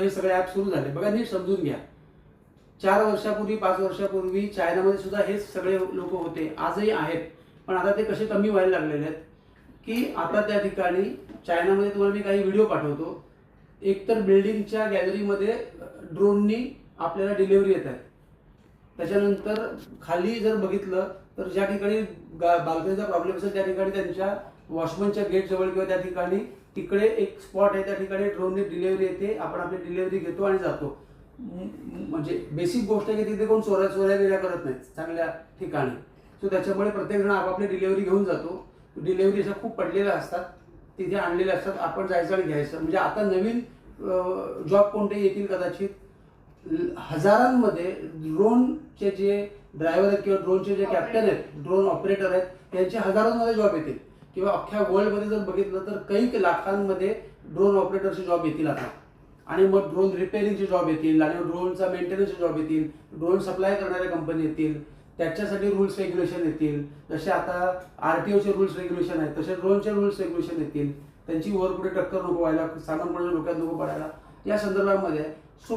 हे सगळे ॲप सुरू झाले बघा, नीट समजून घ्या. 4 वर्षापूर्वी 5 वर्षापूर्वी चायनामध्ये सुद्धा हेच सगळे लोक होते, आजही आहेत. पण आता ते कसे कमी व्हायला लागलेले आहेत की आता त्या ठिकाणी चायनामध्ये तुम्हाला मी काही व्हिडिओ पाठवतो. एकतर बिल्डिंगच्या गॅलरीमध्ये ड्रोननी आपल्याला डिलिव्हरी येत आहे. त्याच्यानंतर खाली जर बघितलं तर ज्या ठिकाणी बाल्कनीचा प्रॉब्लेम असेल त्या ठिकाणी त्यांच्या वॉशमनच्या गेट जवळ किंवा त्या ठिकाणी तिकडे एक स्पॉट आहे, त्या ठिकाणी ड्रोनने डिलिव्हरी येते. आपण आपली डिलिव्हरी घेतो आणि जातो. म्हणजे बेसिक गोष्ट आहे की तिथे कोण चोऱ्या बिऱ्या करत नाहीत चांगल्या ठिकाणी. सो त्याच्यामुळे प्रत्येक जण आपापली डिलिव्हरी घेऊन जातो. डिलिव्हरी अशा खूप पडलेल्या असतात, तिथे आणलेल्या असतात, आपण जायचं आणि घ्यायचं. म्हणजे आता नवीन जॉब कोणते येतील कदाचित. हजारांमध्ये ड्रोनचे जे ड्रायव्हर आहेत किंवा ड्रोनचे जे कॅप्टन आहेत, ड्रोन ऑपरेटर आहेत, त्यांचे हजारोंमध्ये जॉब येतील. किंवा अख्ख्या वर्ल्डमध्ये जर बघितलं तर काही लाखांमध्ये ड्रोन ऑपरेटरचे जॉब येतील आता. आणि मग ड्रोन रिपेअरिंगचे जॉब येतील आणि ड्रोनचा मेंटेनन्सचे जॉब येतील. ड्रोन सप्लाय करणाऱ्या कंपनी येतील, त्याच्यासाठी रूल्स रेग्युलेशन येतील. जसे आता RTOचे रूल्स रेग्युलेशन आहेत तसे ड्रोनचे रूल्स रेग्युलेशन येतील. त्यांची वर पुढे टक्कर नको व्हायला, सामान कोणाच्या डोक्यात नको पडायला, या संदर्भामध्ये. सो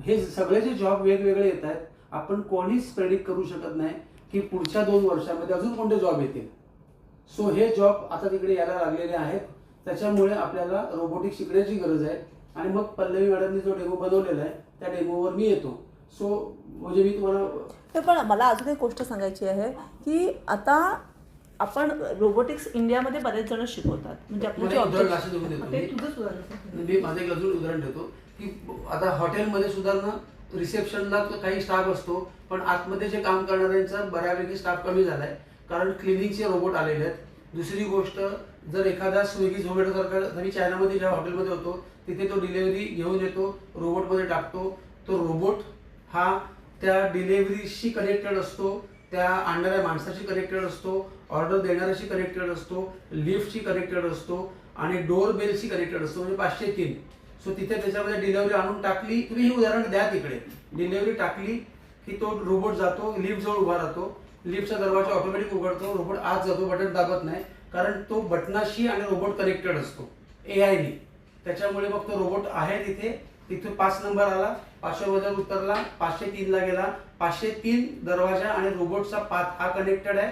हे सगळे जे जॉब वेगवेगळे येत आहेत, आपण कोणीच प्रेडिक्ट करू शकत नाही की पुढच्या 2 वर्षामध्ये अजून कोणते जॉब येतील. सो हे जॉब आता तिकडे यायला लागलेले आहेत. त्याच्यामुळे आपल्याला रोबोटिक्स शिकण्याची गरज आहे. आणि मग पल्लवी मॅडमनी जो डेमो बनवलेला आहे त्या डेमोवर मी येतो. सो म्हणजे मी तुम्हाला पण मला अजून एक गोष्ट सांगायची आहे की आता आपण रोबोटिक्स इंडियामध्ये बरेच जण शिकवतात. म्हणजे मी माझं एक अजून उदाहरण देतो की आता हॉटेलमध्ये सुद्धा ना रिसेप्शनला काही स्टाफ असतो, पण आतमध्ये जे काम करणाऱ्यांचा बऱ्यापैकी स्टाफ कमी झालाय, कारण क्लिनिंगचे रोबोट आलेले आहेत. दुसरी गोष्ट, जर एखादा स्विगी झोमॅटो सारखा, मी चायनामध्ये ज्या हॉटेलमध्ये होतो तिथे तो डिलिव्हरी घेऊन येतो, रोबोटमध्ये टाकतो. तो रोबोट हा त्या डिलिव्हरीशी कनेक्टेड असतो, त्या आणणाऱ्या माणसाशी कनेक्टेड असतो, ऑर्डर देणाऱ्याशी कनेक्टेड असतो, लिफ्टशी कनेक्टेड असतो आणि डोर बेलशी कनेक्टेड असतो. म्हणजे 503. सो तिथे त्याच्यामध्ये डिलिव्हरी आणून टाकली, तुम्ही हे उदाहरण द्या तिकडे, डिलिव्हरी टाकली की तो रोबोट जातो, लिफ्ट जवळ उभा राहतो, लिफ्टचा दरवाजा ऑटोमॅटिक उघडतो, रोबोट आत जातो, बटन दाबत नाही, कारण तो बटनाशी आणि रोबोट कनेक्टेड असतो AIने. त्याच्यामुळे मग तो रोबोट आहे तिथे 5 नंबर आला, 500 वर उतरला, 503 ला गेला. 503 दरवाजा आणि रोबोटचा पाथ हा कनेक्टेड आहे.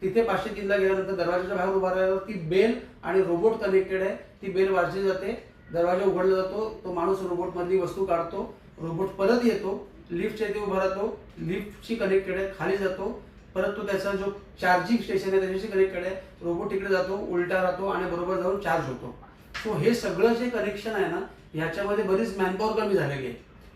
तिथे 503 ला गेल्यानंतर दरवाजाच्या बाहेर उभा राहिल्यावर ती बेल आणि रोबोट कनेक्टेड आहे. ती बेल वाजली जाते, दरवाजा उघडला जातो, तो माणूस रोबोट मधली वस्तू काढतो, रोबोट परत येतो, लिफ्टच्या इथे उभा राहतो, लिफ्टशी कनेक्टेड आहे, खाली जातो, परत तो त्याचा जो चार्जिंग स्टेशन आहे त्याच्याशी कनेक्टेड आहे, रोबोट तिकडे जातो, उलटा राहतो आणि बरोबर जाऊन चार्ज होतो. सो हे सगळं जे कनेक्शन आहे ना, ह्याच्यामध्ये बरीच मॅनपॉवर कमी झालेली आहे.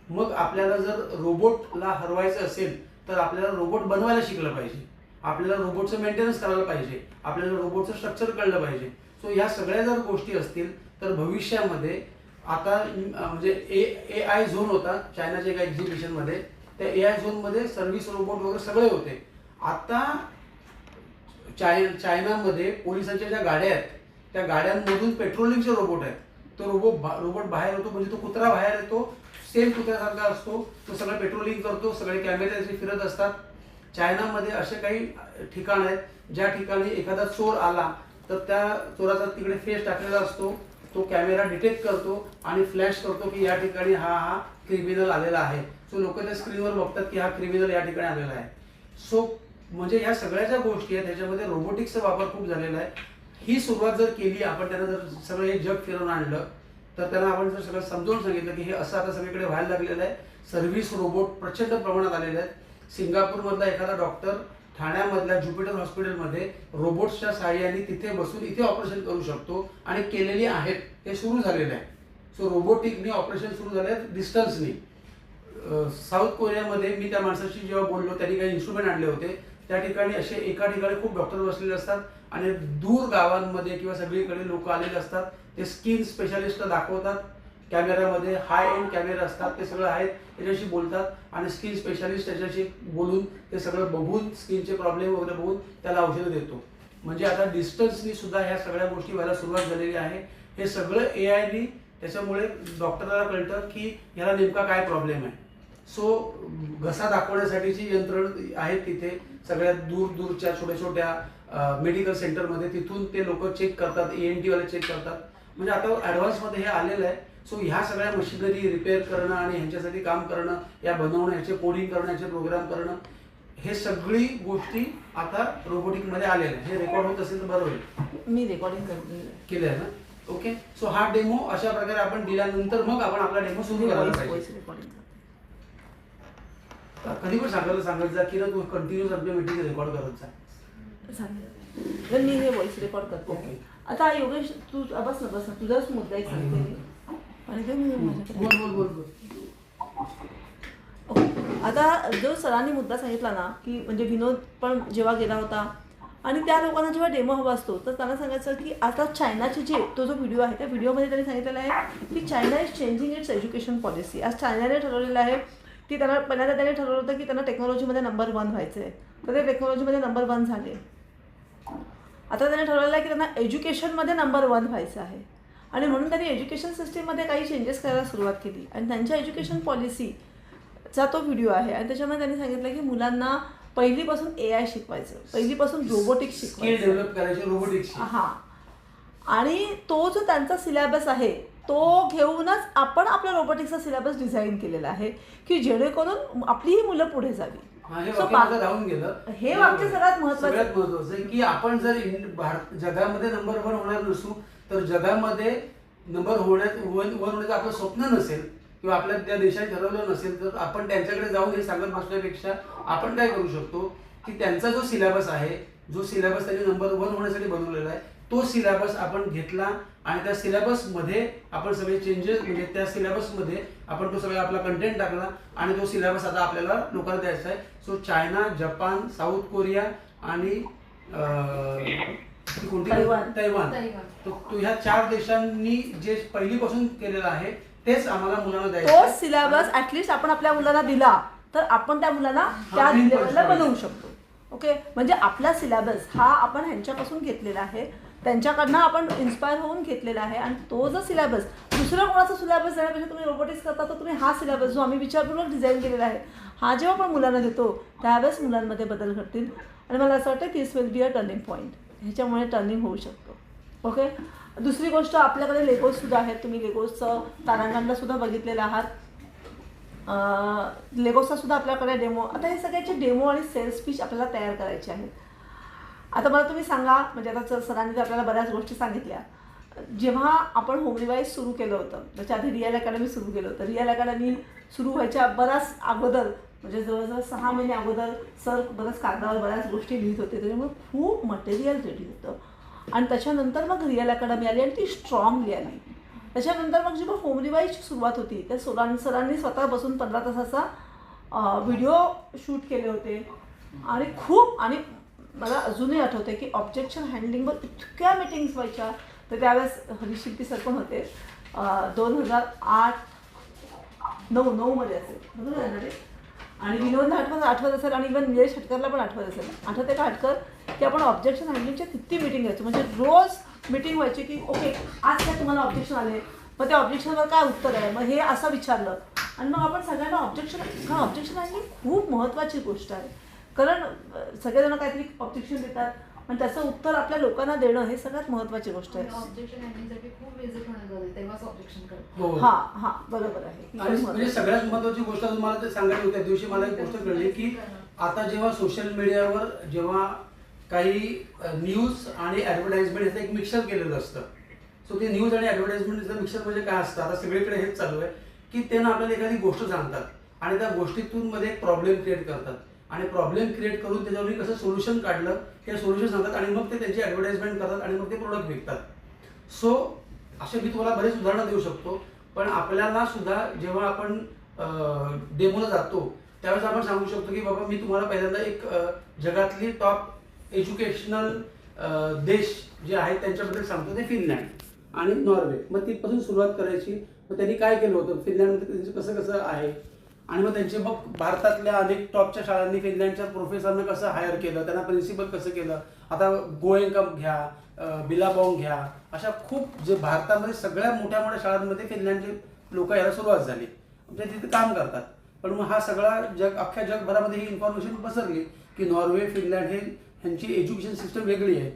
मग आपल्याला जर रोबोटला हरवायचं असेल तर आपल्याला रोबोट बनवायला शिकलं पाहिजे, आपल्याला रोबोटचं मेंटेनन्स करायला पाहिजे, आपल्याला रोबोटचं स्ट्रक्चर कळलं पाहिजे. सो ह्या सगळ्या जर गोष्टी असतील तर भविष्यामध्ये आता म्हणजे AI झोन होता चायनाच्या एका एक्झिबिशनमध्ये, त्या AI झोनमध्ये सर्व्हिस रोबोट वगैरे सगळे होते. आता चायनामध्ये पोलिसांच्या ज्या गाड्या आहेत त्या गाड्यांमधून पेट्रोलिंगचे रोबोट आहेत. तो रोबोट बाहेर येतो, म्हणजे तो कुत्रा बाहेर येतो, सेम कुत्र्यासारखा असतो, तो सगळं पेट्रोलिंग करतो, सगळे कॅमेरे त्याचे फिरत असतात. चायनामध्ये असे काही ठिकाण आहेत ज्या ठिकाणी एखादा चोर आला तर त्या चोराचा तिकडे फेस टाकलेला असतो, तो कॅमेरा डिटेक्ट करतो आणि फ्लॅश करतो की या ठिकाणी हा क्रिमिनल आलेला आहे. सो लोक त्या स्क्रीनवर बघतात की हा क्रिमिनल या ठिकाणी आलेला आहे. सो म्हणजे ह्या सगळ्या ज्या गोष्टी आहेत त्याच्यामध्ये रोबोटिक्सचा वापर खूप झालेला आहे. ही सुरुवात जर केली आपण, त्यांना जर सगळं हे जग फिरवून आणलं तर त्यांना आपण जर सगळं समजावून सांगितलं की हे असं आता सगळीकडे व्हायला लागलेलं आहे, सर्व्हिस रोबोट प्रचंड प्रमाणात आलेले आहेत. सिंगापूरमधला एखादा डॉक्टर ठाण्यामधल्या ज्युपिटर हॉस्पिटलमध्ये रोबोट्सच्या सहाय्याने तिथे बसून इथे ऑपरेशन करू शकतो आणि केलेली आहेत, हे सुरू झालेलं आहे. सो रोबोटिकनी ऑपरेशन सुरू झाले आहेत डिस्टन्सनी. साऊथ कोरियामध्ये मी त्या माणसाशी जेव्हा बोललो, त्यांनी काही इन्स्ट्रुमेंट आणले होते, त्या ठिकाणी असे एका ठिकाणी खूप डॉक्टर बसलेले असतात आणि दूर गावांमध्ये किंवा सगळीकडे लोक आलेले असतात. ते स्किन स्पेशालिस्टला दाखवतात, कॅमेऱ्यामध्ये हाय एंड कॅमेरे असतात, ते सगळं आहेत, त्याच्याशी बोलतात आणि स्किन स्पेशालिस्ट त्याच्याशी बोलून ते सगळं बघून स्किनचे प्रॉब्लेम वगैरे बघून त्याला औषधं देतो. म्हणजे आता डिस्टन्सनी सुद्धा ह्या सगळ्या गोष्टी व्हायला सुरुवात झालेली आहे. हे सगळं AIनी, त्याच्यामुळे डॉक्टरला कळतं की ह्याला नेमका काय प्रॉब्लेम आहे. सो घसा दाखवण्यासाठीची यंत्रणं आहेत तिथे सगळ्यात दूरच्या छोट्या मेडिकल सेंटरमध्ये, तिथून ते लोक चेक करतात, ENT वाले चेक करतात. म्हणजे आता ॲडव्हान्समध्ये हे आलेलं आहे. सो ह्या सगळ्या मशिनरी रिपेअर करणं आणि ह्यांच्यासाठी काम करणं, या बनवणं, ह्याचे कोडिंग करणं, ह्याचे प्रोग्राम करणं, हे सगळी गोष्टी आता रोबोटिकमध्ये आलेल्या आहेत. हे रेकॉर्ड होत असेल तर बरं होईल. मी रेकॉर्डिंग केलं आहे ना? ओके. सो हा डेमो अशा प्रकारे आपण दिल्यानंतर मग आपण आपला डेमो सुरू करायला पाहिजे. रेकॉर्डिंग कधी पण सांगत जा की ना तू कंटिन्यूस आपल्या मीटिंग रेकॉर्ड करत जा. तर मी हे व्हॉइस रेकॉर्ड करते. ओके. आता योगेश तू बस ना तुझाच मुद्दा एक सांगते मी. आणि ते मी माझ्याकडे बोल. ओके. आता जो सरांनी मुद्दा सांगितला ना की म्हणजे विनोद पण जेव्हा गेला होता आणि त्या लोकांना जेव्हा डेमो हवा असतो तर त्यांना सांगायचं की आता चायनाची जो व्हिडिओ आहे त्या व्हिडिओमध्ये त्यांनी सांगितलेलं आहे की China is changing it's education policy. आज चायनाने ठरवलेलं आहे की पहिल्यांदा त्यांनी ठरवलं होतं की त्यांना टेक्नॉलॉजीमध्ये नंबर 1 व्हायचं आहे. तर ते टेक्नॉलॉजीमध्ये नंबर 1 झाले. आता त्यांनी ठरवलेलं आहे की त्यांना एज्युकेशनमध्ये नंबर 1 व्हायचं आहे आणि म्हणून त्यांनी एज्युकेशन सिस्टीममध्ये काही चेंजेस करायला सुरुवात केली आणि त्यांच्या एज्युकेशन पॉलिसीचा तो व्हिडिओ आहे आणि त्याच्यामध्ये त्यांनी सांगितलं की मुलांना पहिलीपासून AI शिकवायचं, पहिलीपासून रोबोटिक्स शिकवायचं, डेव्हलप करायचे रोबोटिक्स. हां. आणि तो जो त्यांचा सिलेबस आहे तो घेऊनच आपण आपल्या रोबोटिक्सचा सिलेबस डिझाईन केलेला आहे की जेणेकरून आपली ही मुलं पुढे जावी. राहून गेलं. हे वाक्य सगळ्यात महत्त्वाचं आहे की आपण जर जगामध्ये नंबर 1 होणार नसू तर जगामध्ये नंबर होण्याचं आपलं स्वप्न नसेल किंवा आपल्या त्या देशाने ठरवलं नसेल तर आपण त्यांच्याकडे जाऊन हे सांगत बसण्यापेक्षा आपण काय करू शकतो की त्यांचा जो सिलेबस आहे, जो सिलेबस त्यांनी नंबर 1 होण्यासाठी बनवलेला आहे, तो सिलेबस आपण घेतला आणि त्या सिलेबसमध्ये आपण सगळे चेंजेस म्हणजे त्या सिलेबसमध्ये आपण तो सगळा आपला कंटेंट टाकला आणि तो सिलेबस आता आपल्याला लोकांना द्यायचा आहे. So China, Japan, south Korea आणि तैवान, तो ह्या 4 देशांनी जे पहिलीपासून केलेलं आहे तेच आम्हाला मुलांना द्यायचं. तो सिलेबस ऍटलिस्ट आपण आपल्या मुलांना दिला तर आपण त्या मुलांना त्या लेवलला बनवू शकतो. ओके. म्हणजे आपला सिलेबस हा आपण ह्यांच्यापासून घेतलेला आहे, त्यांच्याकडनं आपण इन्स्पायर होऊन घेतलेला आहे आणि तो जो सिलेबस दुसरा कोणाचा सिलेबस देण्यापेक्षा तुम्ही रोबोटिक्स करता तर तुम्ही हा सिलेबस जो आम्ही विचारपूर्वक डिझाईन केलेला आहे हा जेव्हा आपण मुलांना देतो त्यावेळेस मुलांमध्ये बदल घडतील आणि मला असं वाटतं this will be a turning point. ह्याच्यामुळे टर्निंग होऊ शकतो. ओके. दुसरी गोष्ट आपल्याकडे लेगोजसुद्धा आहेत. तुम्ही लेगोजचं तारांगणला सुद्धा बघितलेलं आहात. लेगोजचा सुद्धा आपल्याकडे डेमो. आता हे सगळ्याचे डेमो आणि सेल्स पिच आपल्याला तयार करायचे आहेत. आता मला तुम्ही सांगा म्हणजे आता सरांनी तर आपल्याला बऱ्याच गोष्टी सांगितल्या. जेव्हा आपण होम रिवाईज सुरू केलं होतं त्याच्या आधी रिअल अकॅडमी सुरू केलं होतं. रिअल अकॅडमी सुरू व्हायच्या बराच अगोदर म्हणजे जवळजवळ 6 महिने अगोदर सर बऱ्याच कागदावर बऱ्याच गोष्टी लिहित होते. त्याच्यामुळे खूप मटेरियल रेडी होतं आणि त्याच्यानंतर मग रिअल अकॅडमी आली आणि ती स्ट्रॉंगली आली. त्याच्यानंतर मग जेव्हा होम रिवाईजची सुरुवात होती त्या सरांनी स्वतः बसून 15 तासाचा व्हिडिओ शूट केले होते आणि खूप आणि मला अजूनही आठवते की ऑब्जेक्शन हँडलिंगवर इतक्या मीटिंग्स व्हायच्या. तर त्यावेळेस हरीश शिल्पी सर पण होते. 2008-9 मध्ये असेल बरोबर आहे ना रे. आणि विनोदला आठवत असेल आणि इव्हन निलेश हटकरला पण आठवत असेल. आठवते का हटकर की आपण ऑब्जेक्शन हँडलिंगच्या किती मीटिंग घ्यायचो म्हणजे रोज मीटिंग व्हायची की ओके आज काय तुम्हाला ऑब्जेक्शन आले मग त्या ऑब्जेक्शनवर काय उत्तर आहे मग हे असं विचारलं आणि मग आपण सगळ्यांना ऑब्जेक्शन हँडलिंग खूप महत्त्वाची गोष्ट आहे कारण सगळेजण काहीतरी ऑब्जेक्शन देतात आणि त्याचं उत्तर आपल्या लोकांना देणं हे सगळ्यात महत्त्वाची गोष्ट आहे. ऑब्जेक्शन हँडलिंगसाठी खूप विजिट होणार तेव्हाच ऑब्जेक्शन करतो. हां बरोबर आहे. म्हणजे सगळ्यात महत्त्वाची गोष्ट मला ते सांगायची होती. त्या दिवशी मला एक गोष्ट कळली की आता जेव्हा सोशल मीडियावर जेव्हा काही न्यूज आणि ॲडव्हर्टाइजमेंट याचं एक मिक्सर केलेलं असतं. सो ते न्यूज आणि ॲडव्हर्टाइजमेंटचं मिक्सर म्हणजे काय असतं आता सगळीकडे हेच चालू आहे की त्यांना आपल्याला एखादी गोष्ट सांगतात आणि त्या गोष्टीतून मध्ये एक प्रॉब्लेम क्रिएट करतात आणि प्रॉब्लेम क्रिएट करून त्याच्यावर कसं सोल्युशन काढलं ते सोल्युशन सांगतात आणि मग ते त्यांची ॲडव्हर्टाइजमेंट करतात आणि मग ते प्रोडक्ट विकतात. सो असे मी तुम्हाला बरेच उदाहरणं देऊ शकतो पण आपल्याला सुद्धा जेव्हा आपण डेमोला जातो त्यावेळेस आपण सांगू शकतो की बाबा मी तुम्हाला पहिल्यांदा एक जगातली टॉप एज्युकेशनल देश जे आहेत त्यांच्याबद्दल सांगतो ते फिनलँड आणि नॉर्वे. मग तिथपासून सुरुवात करायची. मग त्यांनी काय केलं होतं फिनलँडमध्ये त्यांचं कसं कसं आहे आणि मग त्यांचे मग भारतातल्या अनेक टॉपच्या शाळांनी फिनलँडच्या प्रोफेसरनं कसं हायर केलं त्यांना प्रिन्सिपल कसं केलं. आता गोएंकम घ्या बिलाबॉंग घ्या अशा खूप जे भारतामध्ये सगळ्या मोठ्या मोठ्या शाळांमध्ये फिनलँडचे लोक यायला सुरुवात झाली म्हणजे तिथे काम करतात. पण मग हा सगळा अख्ख्या जगभरामध्ये ही इन्फॉर्मेशन पसरली की नॉर्वे फिनलँड हे ह्यांची एज्युकेशन सिस्टम वेगळी आहे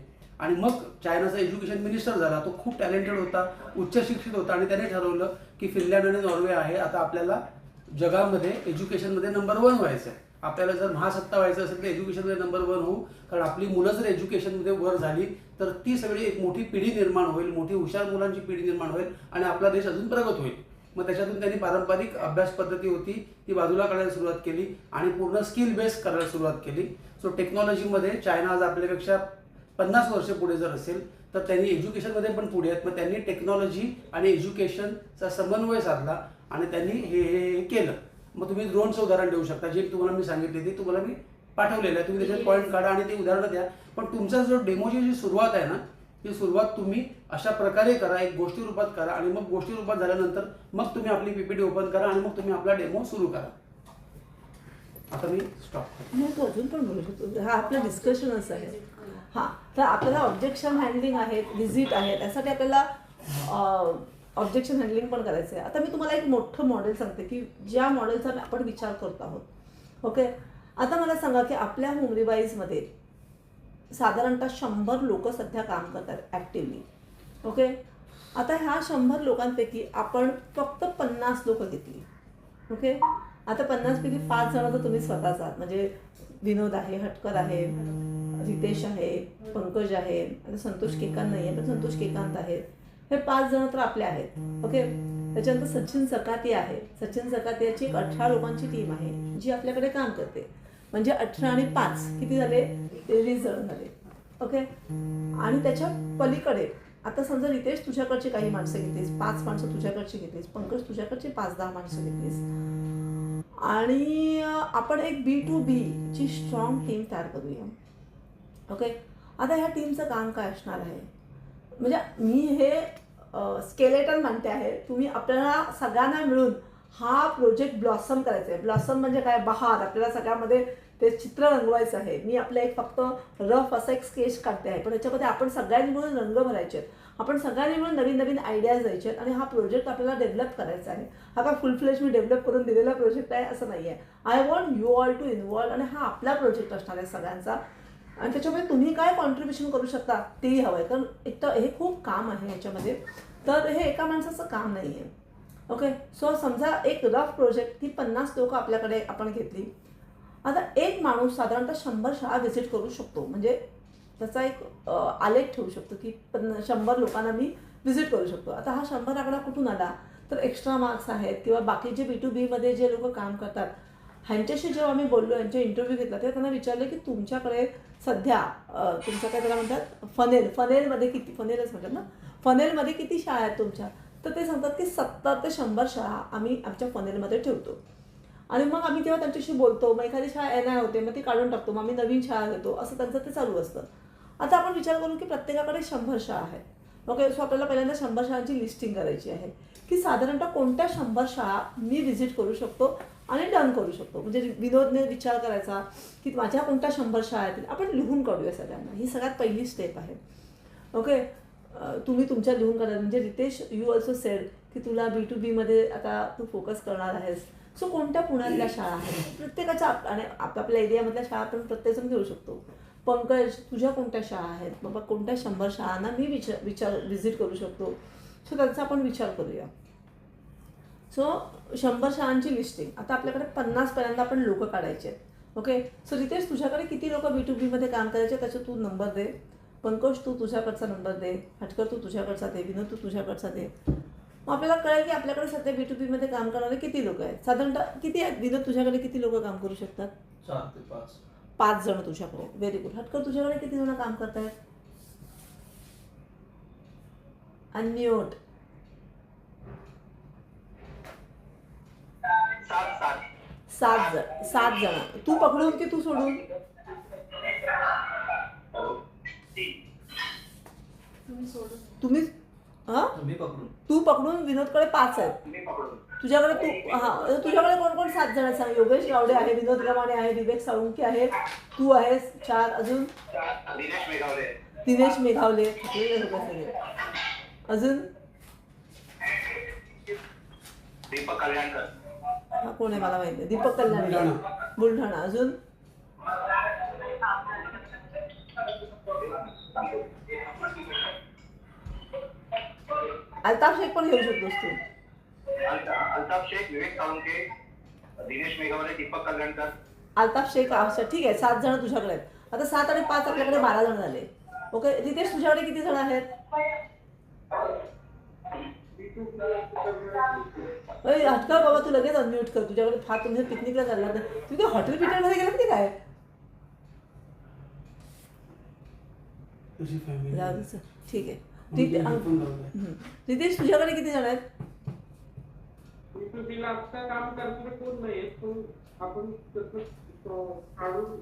आणि मग चायनाचा एज्युकेशन मिनिस्टर झाला. तो खूप टॅलेंटेड होता, उच्च शिक्षित होता आणि त्याने ठरवलं की फिनलँड आणि नॉर्वे आहे, आता आपल्याला जगामध्ये एज्युकेशनमध्ये नंबर 1 व्हायचं आहे. आपल्याला जर महासत्ता व्हायचं असेल तर एज्युकेशनमध्ये नंबर 1 होऊ, कारण आपली मुलं जर एज्युकेशनमध्ये वर झाली तर ती सगळी एक मोठी पिढी निर्माण होईल, मोठी हुशार मुलांची पिढी निर्माण होईल आणि आपला देश अजून प्रगत होईल. मग त्याच्यातून त्यांनी पारंपरिक अभ्यास पद्धती होती ती बाजूला काढायला सुरुवात केली आणि पूर्ण स्किल बेस करायला सुरुवात केली. सो टेक्नॉलॉजीमध्ये चायना आज आपल्यापेक्षा 50 वर्ष पुढे जर असेल तर त्यांनी एज्युकेशनमध्ये पण पुढे आहेत. मग त्यांनी टेक्नॉलॉजी आणि एज्युकेशनचा समन्वय साधला आणि त्यांनी हे केलं. मग तुम्ही ड्रोनचं उदाहरण देऊ शकता, जे तुम्हाला मी सांगितले ते तुम्हाला मी पाठवलेलं आहे, तुम्ही त्याच्यात पॉईंट काढा आणि ते उदाहरणं द्या. पण तुमचा जो डेमोची जी सुरुवात आहे ना, ती सुरुवात तुम्ही अशा प्रकारे करा, एक गोष्टी रूपात करा आणि मग गोष्टी रूपात झाल्यानंतर मग तुम्ही आपली पीपीटी ओपन करा आणि मग तुम्ही आपला डेमो सुरू करा. आता मी स्टॉप. नाही, तो अजून पण बोलू शकतो. हा आपलं डिस्कशनच आहे. हां, तर आपल्याला ऑब्जेक्शन हँडलिंग आहेत, व्हिजिट आहेत, यासाठी आपल्याला ऑब्जेक्शन हँडलिंग पण करायचं आहे. आता मी तुम्हाला एक मोठं मॉडेल सांगते की ज्या मॉडेलचा आपण विचार करत आहोत. ओके, आता मला सांगा की आपल्या होमरीवाईजमध्ये साधारणतः 100 लोक सध्या काम करतात ॲक्टिव्हली. ओके, आता ह्या 100 लोकांपैकी आपण फक्त 50 लोक घेतली. ओके, आता 50 पैकी 5 जण तर तुम्ही स्वतःच आहात, म्हणजे विनोद आहे, हटकर आहे, रितेश आहे, पंकज आहे, आता संतोष केकांत नाही आहे पण संतोष केकांत आहे. हे 5 जण तर आपले आहेत. ओके, त्याच्यानंतर सचिन सकाती आहे. सचिन सकातियाची एक 18 लोकांची टीम आहे जी आपल्याकडे काम करते. म्हणजे 18 आणि 5 किती झाले? 23 जण झाले. ओके, आणि त्याच्या पलीकडे आता समजा रितेश तुझ्याकडची काही माणसं घेतलीस, 5 माणसं तुझ्याकडची घेतलीस, पंकज तुझ्याकडची 5-10 माणसं घेतलीस आणि आपण एक B2B ची स्ट्रॉंग टीम तयार करूया. ओके, आता ह्या टीमचं काम काय असणार आहे? म्हणजे मी हे स्केलेटन म्हणते आहे. तुम्ही आपल्याला सगळ्यांना मिळून हा प्रोजेक्ट ब्लॉसम करायचा आहे. ब्लॉसम म्हणजे काय? बहार. आपल्याला सगळ्यामध्ये ते चित्र रंगवायचं आहे. मी आपलं एक फक्त रफ असं एक स्केच काढते आहे, पण त्याच्यामध्ये आपण सगळ्यांनी मिळून रंग भरायचे आहेत. आपण सगळ्यांनी मिळून नवीन नवीन आयडियाज द्यायचे आहेत आणि हा प्रोजेक्ट आपल्याला डेव्हलप करायचा आहे. हा काय फुल फ्लेज मी डेव्हलप करून दिलेला प्रोजेक्ट आहे असं नाही आहे. I want you all to involve आणि हा आपला प्रोजेक्ट असणार आहे सगळ्यांचा. आणि त्याच्यामध्ये तुम्ही काय कॉन्ट्रीब्युशन करू शकता तेही हवं आहे, कारण एक तर हे खूप काम आहे ह्याच्यामध्ये, तर हे एका माणसाचं काम नाही आहे. ओके, सो समजा एक रफ प्रोजेक्ट ही 50 लोकं आपल्याकडे आपण घेतली. आता एक माणूस साधारणतः 100 शाळा व्हिजिट करू शकतो. म्हणजे त्याचा एक आलेख ठेवू शकतो की 100 लोकांना मी व्हिजिट करू शकतो. आता हा 100 आकडा कुठून आला? तर एक्स्ट्रा मार्क्स आहेत किंवा बाकीचे B2Bमध्ये जे लोक काम करतात ह्यांच्याशी जेव्हा आम्ही बोललो, यांचे इंटरव्ह्यू घेतला तेव्हा त्यांना विचारले की तुमच्याकडे सध्या तुमच्या काय त्याला म्हणतात फनेलमध्ये किती, फनेलच म्हणतात ना, फनेलमध्ये किती शाळा आहेत तुमच्या? तर ते सांगतात की 70 ते 100 शाळा आम्ही आमच्या फनेलमध्ये ठेवतो. आणि मग आम्ही तेव्हा त्यांच्याशी बोलतो, मग एखादी शाळा NI होते मग ती काढून टाकतो, मग आम्ही नवीन शाळा घेतो, असं त्यांचं ते चालू असतं. आता आपण विचार करू की प्रत्येकाकडे 100 शाळा आहेत. ओके, सो आपल्याला पहिल्यांदा 100 शाळांची लिस्टिंग करायची आहे की साधारणतः कोणत्या 100 शाळा मी व्हिजिट करू शकतो आणि डन करू शकतो. म्हणजे विनोदने विचार करायचा की माझ्या कोणत्या 100 शाळा आहेत आपण लिहून काढूया सगळ्यांना. ही सगळ्यात पहिली स्टेप आहे. ओके, तुम्ही तुमच्या लिहून काढा. म्हणजे रितेश, यू ऑल्सो सेड की तुला B2Bमध्ये आता तू फोकस करणार आहेस. सो कोणत्या पुण्यातल्या शाळा आहेत? प्रत्येकाच्या आणि आपापल्या एरियामधल्या शाळा आपण प्रत्येकजण घेऊ शकतो. पंकज, तुझ्या कोणत्या शाळा आहेत? बाबा कोणत्या 100 शाळांना मी व्हिजिट करू शकतो? सो त्यांचा आपण विचार करूया. सो 100 शाळांची लिस्टिंग. आता आपल्याकडे 50 पर्यंत आपण लोक काढायचे आहेत. ओके, सो रितेश तुझ्याकडे किती लोक B2Bमध्ये काम करायचे त्याचा तू नंबर दे. पंकज तू तुझ्याकडचा नंबर दे. हटकर तू तुझ्याकडचा दे. विनोद तू तुझ्याकडचा दे. मग आपल्याला कळेल की आपल्याकडे सध्या B2Bमध्ये काम करणारे किती लोक आहेत. साधारणतः किती आहेत? विनोद तुझ्याकडे किती लोक काम करू शकतात? 4 ते 5. 5 जण तुझ्याकडे. Very good. हटकर तुझ्याकडे किती जण काम करत आहेत? अनम्यूट. 7 जण. तू पकडून की तू सोडून? तुम्ही तू पकडून. विनोदकडे 5 आहेत. तुझ्याकडे तुझ्याकडे कोण कोण 7 जण सांग? योगेश गावडे आहे, विनोद गमाणे आहे, विवेक साळुंके आहे, तू आहेस 4. अजून दिनेश मेघावले. अजून दीपक कल्याणकर. हा कोण आहे मला माहिती आहे. दीपक कल्याणकर, बुलढाणा. अजून अल्ताफ शेख पण घेऊ शकतोस तू. अल्ताफ शेख, विवेक साळुंके, दिनेश मेघवाले, दीपक कल्याणकर. अल्ताफ शेख अच्छा ठीक आहे 7 जण तुझ्याकडे आहेत. आता 7 आणि 5 आपल्याकडे 12 जण झाले. ओके रितेश तुझ्याकडे किती जण आहेत? हटकर बाबा तू लगेच अनम्यूट कर. तुझ्याकडे फार तुम्ही पिकनिकला चालला तर तुम्ही हॉटेल पिटेलमध्ये गेलात की काय? तुझी फॅमिली जाऊ दे, चल. ठीक आहे रितेश तुझ्याकडे किती जण आहेत? तिला आता काम करणारे कोण नाही पण आपण काढून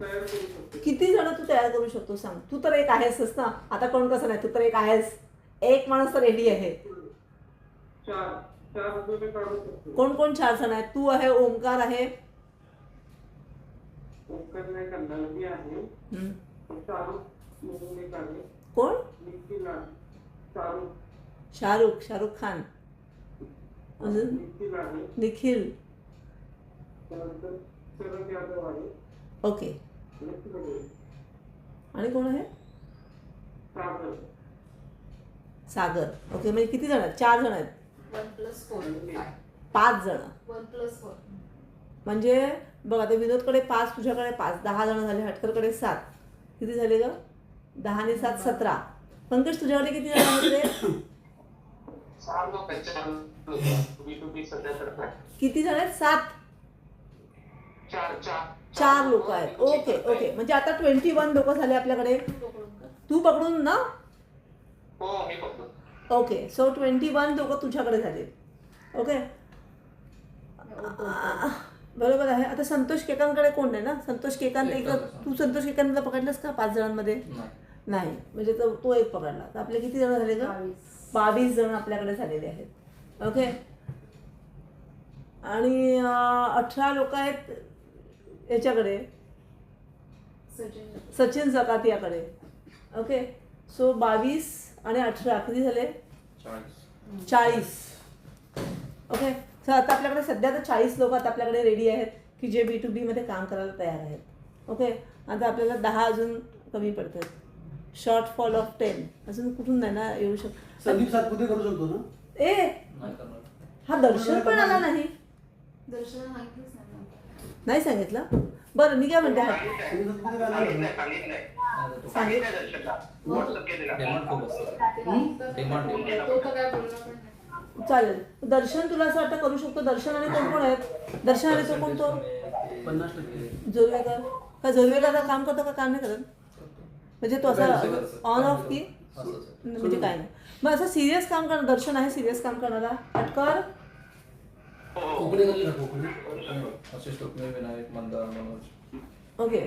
तयार करू शकतो. किती जण तू तयार करू शकतो सांग. तू तर एक आहेसच ना. आता कोण कसं नाही, तू तर एक आहेस. एक माणूस तर रेडी आहे. 4 रुपये काढू शकतो. कोण कोण 4 जण आहेत? तू आहे, ओमकार आहे, ओमकार नाही करणार मी आहे. हम्म. शाहरुख म्हणून एक आहे. कोण? निखिल आहे. शाहरुख खान, अजून निखिल आहे. निखिल. त्यानंतर शरद यादव आहे. ओके आणि कोण आहे? सागर. सागर. ओके म्हणजे किती जण आहेत? 4 जण आहेत. 1+4. 5 जण 1+4. म्हणजे बघ आता विनोदकडे 5, तुझ्याकडे 5, 10 जण झाले. हटकरकडे 7, किती झाले ग? 10 आणि 7 17. पंकज तुझ्याकडे किती जण आहेत रे? 4 लोक सध्या तर किती जण आहेत? 7. 4 लोक आहेत. ओके ओके म्हणजे आता 21 लोक झाले आपल्याकडे. तू पकडून ना. हो मी बघतो. ओके सो 21 लोक तुझ्याकडे झाले. ओके बरोबर आहे. आता संतोष केकांकडे कोण आहे ना? संतोष केकांत एक. तू संतोष केकांतला पकडलास का 5 जणांमध्ये? नाही म्हणजे तो एक पकडला. तर आपले किती जण झाले का? 22 जण आपल्याकडे झालेले आहेत. ओके आणि 18 लोक आहेत याच्याकडे, सचिन जकातियाकडे. ओके सो 22 आणि 18 किती झाले? 40. ओके सो आता आपल्याकडे सध्या तर 40 लोक आता आपल्याकडे रेडी आहेत की जे B2B मध्ये काम करायला तयार आहेत. ओके आता आपल्याला 10 अजून कमी पडतात. शॉर्टफॉल ऑफ 10 अजून कुठून नाही ना येऊ शकत. संदीप सातपुते करू शकतो ना? हा दर्शन पण आला नाही. दर्शन नाही सांगितलं. बरं मी काय म्हणते संदीप सातपुते काय नाही करणार? सांगितलंय दर्शनला. व्हॉट्सअप केलेला. तो तर काय बोलला पण नाही. चालेल. दर्शन तुला असं वाटतं करू शकतो? दर्शन आणि कोण कोण आहेत? दर्शन आणि तो कोण? तो 50% जोरवेकर. का जोरवेकर काम करतो का काम नाही करत? म्हणजे तो असा ऑन ऑफ की म्हणजे काय नाही. मग असं सिरियस काम करणार दर्शन आहे. सिरियस काम करणारा अटकर कोकणी करली ना कोकणी. विनायक मंदार मनोज ओके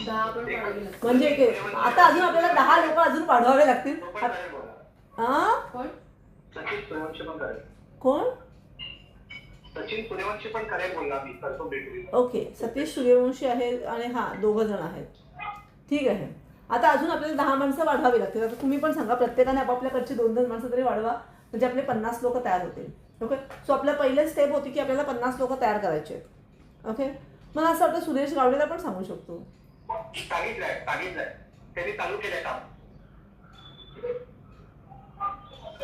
10 पण वाढवले. म्हणजे आता अजून आपल्याला 10 लोक अजून वाढवावे लागतील. तो पण करेल बोला. हा पण सचिन सूर्यवंशी पण करेल. कोण? सचिन सूर्यवंशी पण करेल बोलला मी. करतो भेटू. ओके सतीश सूर्यवंशी आहे आणि हा 2 जण आहेत. ठीक आहे. आता अजून आपल्याला 10 माणसं वाढवावी लागतील. आता तुम्ही पण सांगा प्रत्येकाने आपापल्याकडची 2-2 माणसं तरी वाढवा म्हणजे आपले 50 लोक तयार होतील. ओके सो आपल्या पहिली स्टेप होती की आपल्याला 50 लोक तयार करायचे आहेत. ओके मला असं वाटतं सुरेश गावडेला पण सांगू शकतो. सांगितलंय त्यांनी चालू केलंय काम.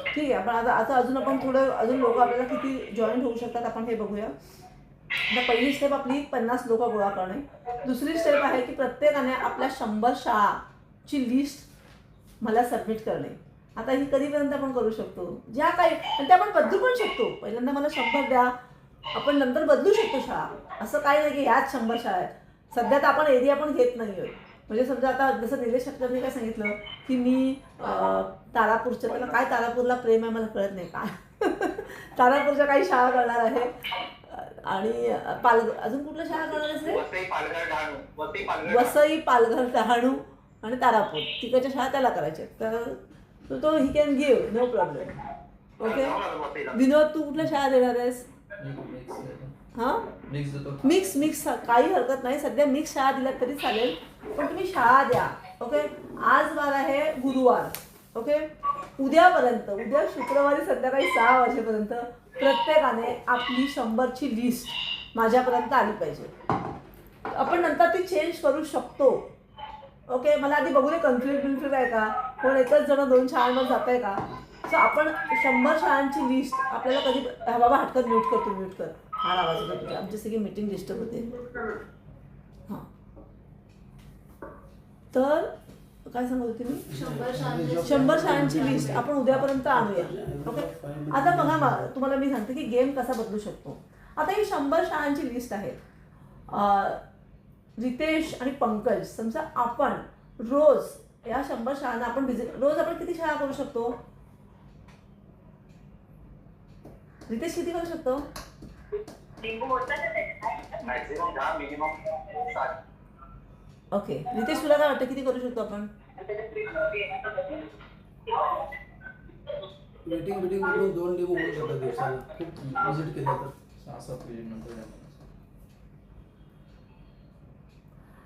ठीक आहे पण आता अजून आपण थोडं अजून लोक आपल्याला किती जॉईन होऊ शकतात आपण हे बघूया. आता पहिली स्टेप आपली 50 लोक गोळा करणे. दुसरी स्टेप आहे की प्रत्येकाने आपल्या 100 शाळाची लिस्ट मला सबमिट करणे. आता ही कधीपर्यंत आपण करू शकतो? ज्या काही आणि त्या आपण बदलू पण शकतो. पहिल्यांदा मला 100 द्या, आपण नंतर बदलू शकतो शाळा. असं काही नाही की ह्याच 100 शाळा आहेत. सध्या तर आपण एरिया पण घेत नाही आहोत. म्हणजे समजा आता जसं निलेश शक्करने काय सांगितलं की मी तारापूरच्या, त्याला काय तारापूरला प्रेम आहे मला कळत नाही काय. तारापूरच्या काही शाळा करणार आहे आणि अजून कुठल्या शाळा करणार आहे? वसई, पालघर, डहाणू आणि तारापूर तिकडच्या शाळा त्याला करायच्या. तर तो he can give no problem. Okay Vinod तू कुठल्या शाळा देणार आहेस? हां मिक्स काही हरकत नाही. सध्या मिक्स शाळा दिल्यात तरी चालेल पण तुम्ही शाळा द्या. ओके आज वार आहे गुरुवार. ओके उद्या शुक्रवारी संध्याकाळी 6 वाजेपर्यंत प्रत्येकाने आपली 100ची लिस्ट माझ्यापर्यंत आली पाहिजे. आपण नंतर ती चेंज करू शकतो. ओके मला आधी बघू दे कन्फ्युज आहे का, कोण एकच जण 2 शाळांवर जात आहे का. सो आपण 100 शाळांची लिस्ट आपल्याला कधी हा बाबा हटकत म्यूट कर हा आवाज होता तुझा, आमची सगळी मीटिंग डिस्टर्ब होते. हां तर काय सांगत होती मी? 100 शाळांची लिस्ट आपण उद्यापर्यंत आणूया. ओके आता बघा तुम्हाला मी सांगते की गेम कसा बदलू शकतो. आता ही 100 शाळांची लिस्ट आहे. रितेश आणि पंकज समजा आपण रोज या 100 शाळांना आपण रोज आपण किती शाळा करू शकतो? रितेश किती करू शकतो? Maximum 10 minimum 7. ओके रितेश तुला काय वाटतं किती करू शकतो आपण? मीटिंग करून 2 डेमो होऊ शकतात दिवसाला खूप विजिट केल्या तर. 6-7 विजिट नंतर द्या मला.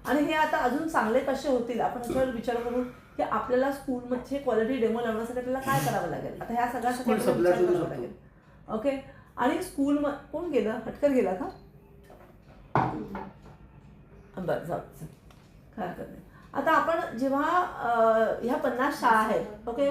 आणि हे आता अजून चांगले कसे होतील आपण याच्यावर विचार करू की आपल्याला स्कूलमध्ये क्वालिटी डेमो लावण्यासाठी आपल्याला काय करावं लागेल. आता ह्या सगळ्यासाठी School आपल्याला supply विचार करू करावा शकतो. लागेल. ओके आणि स्कूल कोण गेलं? हटकर गेला का? बरं जाऊ काय हरकत नाही. आता आपण जेव्हा ह्या 50 शाळा आहेत ओके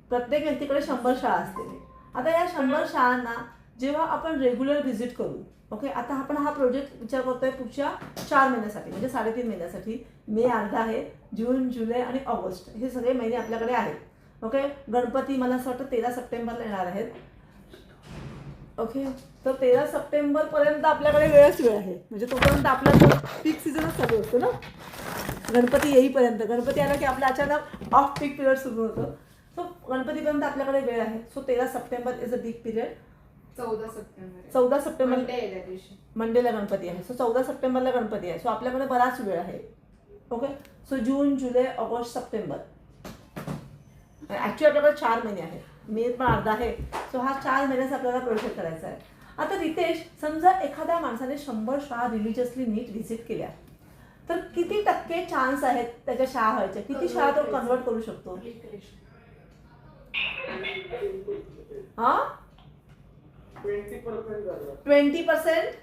प्रत्येक व्यक्तीकडे 100 शाळा असतील. आता या 100 शाळांना जेव्हा आपण रेग्युलर व्हिजिट करू ओके आता आपण हा प्रोजेक्ट विचार करतोय पुढच्या 4 महिन्यासाठी म्हणजे 3.5 महिन्यासाठी. मे अर्धा आहे, जून जुलै आणि ऑगस्ट हे सगळे महिने आपल्याकडे आहेत. ओके गणपती मला असं वाटतं 13 सप्टेंबरला येणार आहेत. ओके तर 13 सप्टेंबरपर्यंत आपल्याकडे वेळच वेळ आहे म्हणजे तोपर्यंत आपला जो पीक सीझनच चालू असतो ना गणपती येईपर्यंत. गणपती आला की आपला अचानक ऑफ पीक पिरियड सुरू होतं. सो गणपतीपर्यंत आपल्याकडे वेळ आहे. So 13 September is a big period. 14 September मंडेला गणपती आहे. सो 14 सप्टेंबरला गणपती आहे. सो आपल्याकडे बराच वेळ आहे. ओके सो जून जुलै ऑगस्ट सप्टेंबर ॲक्च्युली आपल्याकडे 4 महिने आहेत. मे पण अर्धा आहे. सो हा 4 महिन्याचा आपल्याला प्रोजेक्ट करायचा आहे. आता रितेश समजा एखाद्या माणसाने 100 शाळा रिलिजियसली नीट व्हिजिट केल्या तर किती टक्के चान्स आहेत त्याच्या शाळा व्हायच्या? किती शाळा तो कन्वर्ट करू शकतो? हा 20%.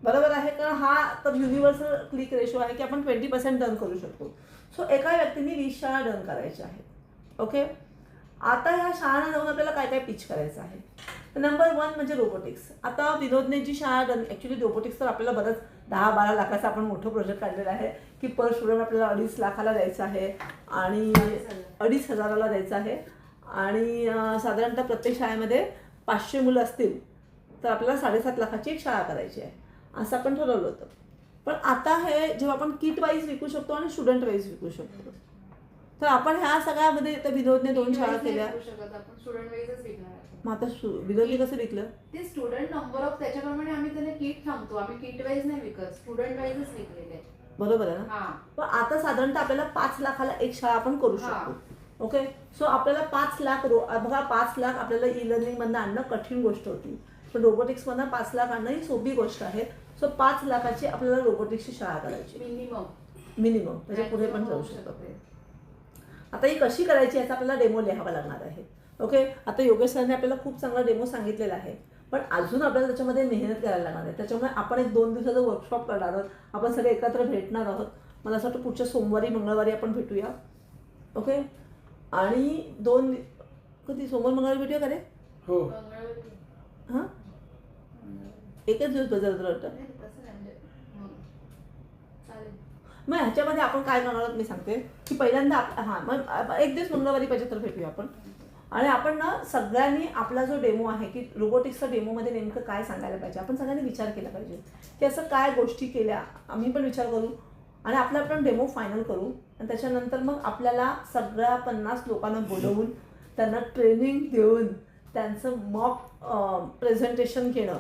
बरोबर आहे कारण हा तर युनिव्हर्सल क्लिक रेशो आहे की आपण 20% डन करू शकतो. सो एका व्यक्तीने 20 शाळा डन करायच्या आहेत. ओके आता ह्या शाळांना जाऊन आपल्याला काय काय पिच करायचं आहे. नंबर 1 म्हणजे रोबोटिक्स. आता विनोदने जी शाळा डन ॲक्च्युली रोबोटिक्स तर आपल्याला बरंच 10-12 लाखाचा आपण मोठं प्रोजेक्ट काढलेला आहे की पर स्टुडंट आपल्याला 2.5 लाखाला द्यायचं आहे आणि 2,500ला द्यायचं आहे आणि साधारणतः प्रत्येक शाळेमध्ये 500 मुलं असतील तर आपल्याला 7.5 लाखाची एक शाळा करायची आहे असं आपण ठरवलं होतं. पण आता हे जेव्हा आपण किट वाईज विकू शकतो आणि स्टुडंट वाईज विकू शकतो तर आपण ह्या सगळ्यामध्ये तर विनोदने 2 शाळा केल्या. मग आता विनोदने कसं विकलं? ते स्टुडंट नंबर ऑफ त्याच्याप्रमाणे आम्ही त्याने किट थांबतो. आम्ही किट वाईज नाही विकत स्टुडंट वाईजच विकलेले. बरोबर आहे ना. पण आता साधारणतः आपल्याला 5 लाखाला एक शाळा आपण करू शकतो. ओके सो आपल्याला 5 लाख बघा 5 लाख आपल्याला ई लर्निंगमधनं आणणं कठीण गोष्ट होती पण रोबोटिक्समधनं 5 लाख आणणं ही सोपी गोष्ट आहे. सो 5 लाखाची आपल्याला रोबोटिक्सची शाळा करायची मिनिमम म्हणजे पुढे पण जाऊ शकतो. आता ही कशी करायची याचा आपल्याला डेमो लिहावा लागणार आहे. ओके आता योगेश सरांनी आपल्याला खूप चांगला डेमो सांगितलेला आहे पण अजून आपल्याला त्याच्यामध्ये मेहनत करायला लागणार आहे. त्याच्यामुळे आपण एक 2 दिवसाचं वर्कशॉप करणार आहोत. आपण सगळे एकत्र भेटणार आहोत. मला असं वाटतं पुढच्या सोमवारी मंगळवारी आपण भेटूया. ओके आणि 2 कधी सोमवार मंगळवारी भेटूया का रे? हो हां एकच दिवस बदल वाटतं. मग ह्याच्यामध्ये आपण काय करणार आहोत मी सांगते की पहिल्यांदा हां मग एक दिवस मंगळवारी पाहिजे तर भेटूया आपण आणि आपण ना सगळ्यांनी आपला जो डेमो आहे की रोबोटिक्सचा डेमोमध्ये नेमकं काय सांगायला पाहिजे आपण सगळ्यांनी विचार केला पाहिजे की असं काय गोष्टी केल्या आम्ही पण विचार करू आणि आपला आपण डेमो फायनल करू आणि त्याच्यानंतर मग आपल्याला सगळ्या 50 लोकांना बोलवून त्यांना ट्रेनिंग देऊन त्यांचं मॉक प्रेझेंटेशन घेणं.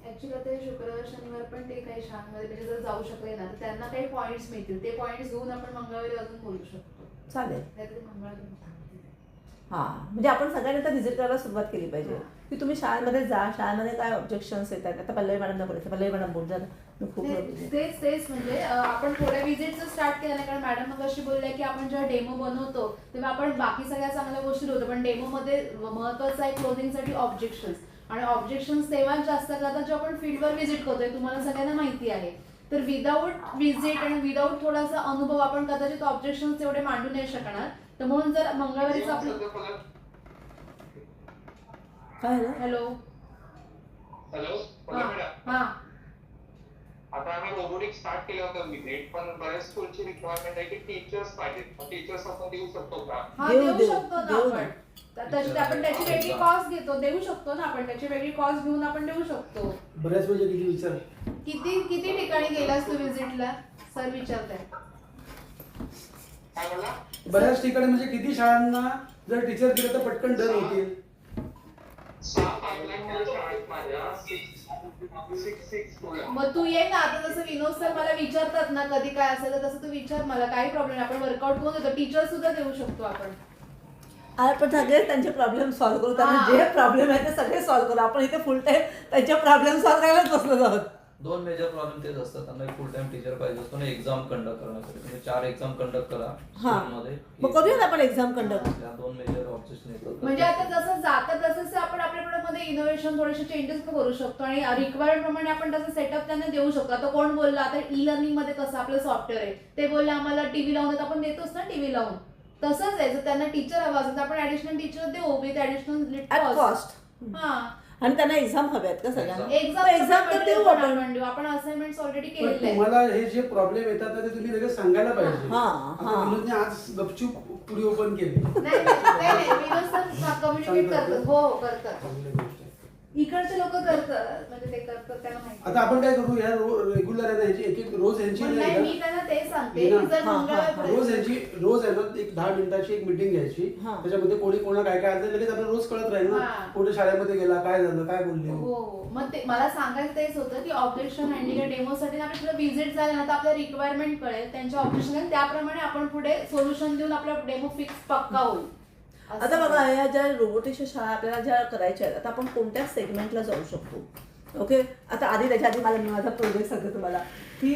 ऍक्च्युली ते शुक्रवार शनिवार पण ते काही शाळांमध्ये म्हणजे जर जाऊ शकले ना तर त्यांना काही पॉईंट्स मिळतील. ते पॉईंट्स घेऊन आपण मंगळवारी अजून बोलू शकतो. चालेल. नाहीतरी मंगळवारी हां म्हणजे आपण सगळ्यांनी आता व्हिजिट करायला सुरुवात केली पाहिजे की तुम्ही शाळेमध्ये जा शाळेमध्ये काय ऑब्जेक्शन्स येतात. आता पल्लवी मॅडमला बोलायचं पल्लवी मॅडम बोल जा खूप तेच म्हणजे आपण थोड्या विजिटचं स्टार्ट केलं नाही कारण मॅडम मग अशी बोलल्या की आपण जेव्हा डेमो बनवतो तेव्हा आपण बाकी सगळ्या चांगल्या गोष्टी होतो पण डेमोमध्ये महत्वाचं आहे क्लोजिंगसाठी ऑब्जेक्शन्स आणि ऑब्जेक्शन्स तेव्हाच जास्त करतात जेव्हा आपण फील्डवर व्हिजिट करतोय. तुम्हाला सगळ्यांना माहिती आहे तर विदाऊट व्हिजिट आणि विदाऊट थोडासा अनुभव आपण कदाचित ऑब्जेक्शन्स तेवढे मांडू नाही शकणार तर म्हणून जर मंगळवारीच आपलं काय झालं? हॅलो हॅलो मॅडम, हा आता आम्ही रोबोटिक्स स्टार्ट केलं होतं विजिट, पण बऱ्याच स्कूलची रिक्वायरमेंट आहे की टीचर्स पाहिजेत. टीचर्स आपण देऊ शकतो का? हा देऊ, देऊ देऊ, शकतो ना देऊ आपण. तशी आपण त्याची वेगळी कॉस्ट घेतो, देऊ शकतो ना आपण, त्याची वेगळी कॉस्ट घेऊन आपण देऊ शकतो. बऱ्याच म्हणजे किती विचार. किती किती ठिकाणी गेलास तू विजिटला? सर विचारताय. काय बोलला? बऱ्याच ठिकाणी म्हणजे किती शाळांना जर टीचर दिलं तर पटकन डन होतील. 6 पाईपलाईन शाळा आहेत माझ्या, 6 स्कूल आहे. मग तू ये ना, आता जसं विनोद सर मला विचारतात ना कधी काय असेल तर तसं तू विचार मला, काही प्रॉब्लेम नाही. आपण वर्कआउट करून देतो, टीचर सुद्धा देऊ शकतो आपण. आपण सगळे त्यांचे प्रॉब्लेम सॉल्व्ह करू. त्यांना हा. जे प्रॉब्लेम आहे ते सगळे सॉल्व्ह करू. आपण इथे फुल टाइम त्यांचे प्रॉब्लेम सॉल्व्ह करायलाच बसलो आहोत. 2 मेजर प्रॉब्लेम तेच असतात. त्यांना एक फुल टाइम टीचर पाहिजे असतो ना एक्झाम कंडक्ट करण्यासाठी. तुम्ही 4 एक्झाम कंडक्ट करा हा. स्कूलमध्ये. मग करूया ना आपण एक्झाम कंडक्ट. त्या 2 मेजर ऑब्जेक्शन येतात. म्हणजे आता जसं जातं तसं आपण आपल्या प्रोडक्टमध्ये इनोव्हेशन थोडेसे चेंजेस करू शकतो आणि रिक्वायर्ड प्रमाणे आपण तसं सेटअप त्यांना देऊ शकतो. आता कोण बोललं, आता ई लर्निंग मध्ये कसं आपलं सॉफ्टवेअर आहे, ते बोलले आम्हाला टीव्ही लावून देत, आपण देतोच ना टीव्ही लावून. तसंच आहे, जर त्यांना टीचर हवा असेल तर आपण ऍडिशनल टीचर देऊ विथ ऍडिशनल ॲट कॉस्ट. हा आणि त्यांना एक्झाम हवे आहेत का सगळ्यांना? एक्झाम तर देऊ आपण. देऊ आपण, असाइनमेंट्स ऑलरेडी पण केलेले आहेत. तुम्हाला हे जे प्रॉब्लेम येतात ना ते तुम्ही लगेच सांगायला पाहिजे. हा, आता हा. विनोदने आज गपचूप पुढे ओपन केली. नाही विनोद सर कम्युनिकेट करतात. हो करतात, चांगली गोष्ट आहे. इकडचे लोक करतात, म्हणजे ते करतात त्यांना माहिती. आता आपण काय करू, या रेग्युलर आहे ना ह्याची एक एक रोज ह्यांची पण नाही नाही, का? मी त्यांना ते सांगते ना. की जर हा, हा, मंगळवार रोज ह्याची रोज आहे ना एक 10 मिनिटाची एक मीटिंग घ्यायची. हा. त्याच्यामध्ये कोणी कोणाला काय काय आलं लगेच आपल्याला रोज कळत राहील ना. हा. कुठे शाळेमध्ये गेला, काय झालं, काय बोलले. हो मग ते मला सांगायचं तेच होतं की ऑब्जेक्शन हँडलिंग डेमोसाठी आपल्याला व्हिजिट झाले ना तर आपल्या रिक्वायरमेंट कळेल, त्यांचे ऑब्जेक्शन आहे त्याप्रमाणे आपण पुढे सोल्युशन देऊन आपला डेमो फिक्स पक्का होईल. असं. आता बघा, या ज्या रोबोटिक्सच्या शाळा आपल्याला ज्या करायच्या आहेत, आता आपण कोणत्या सेगमेंटला जाऊ शकतो? ओके, आता आधी त्याच्या आधी मला माझा प्रोजेक्ट सांगते तुम्हाला की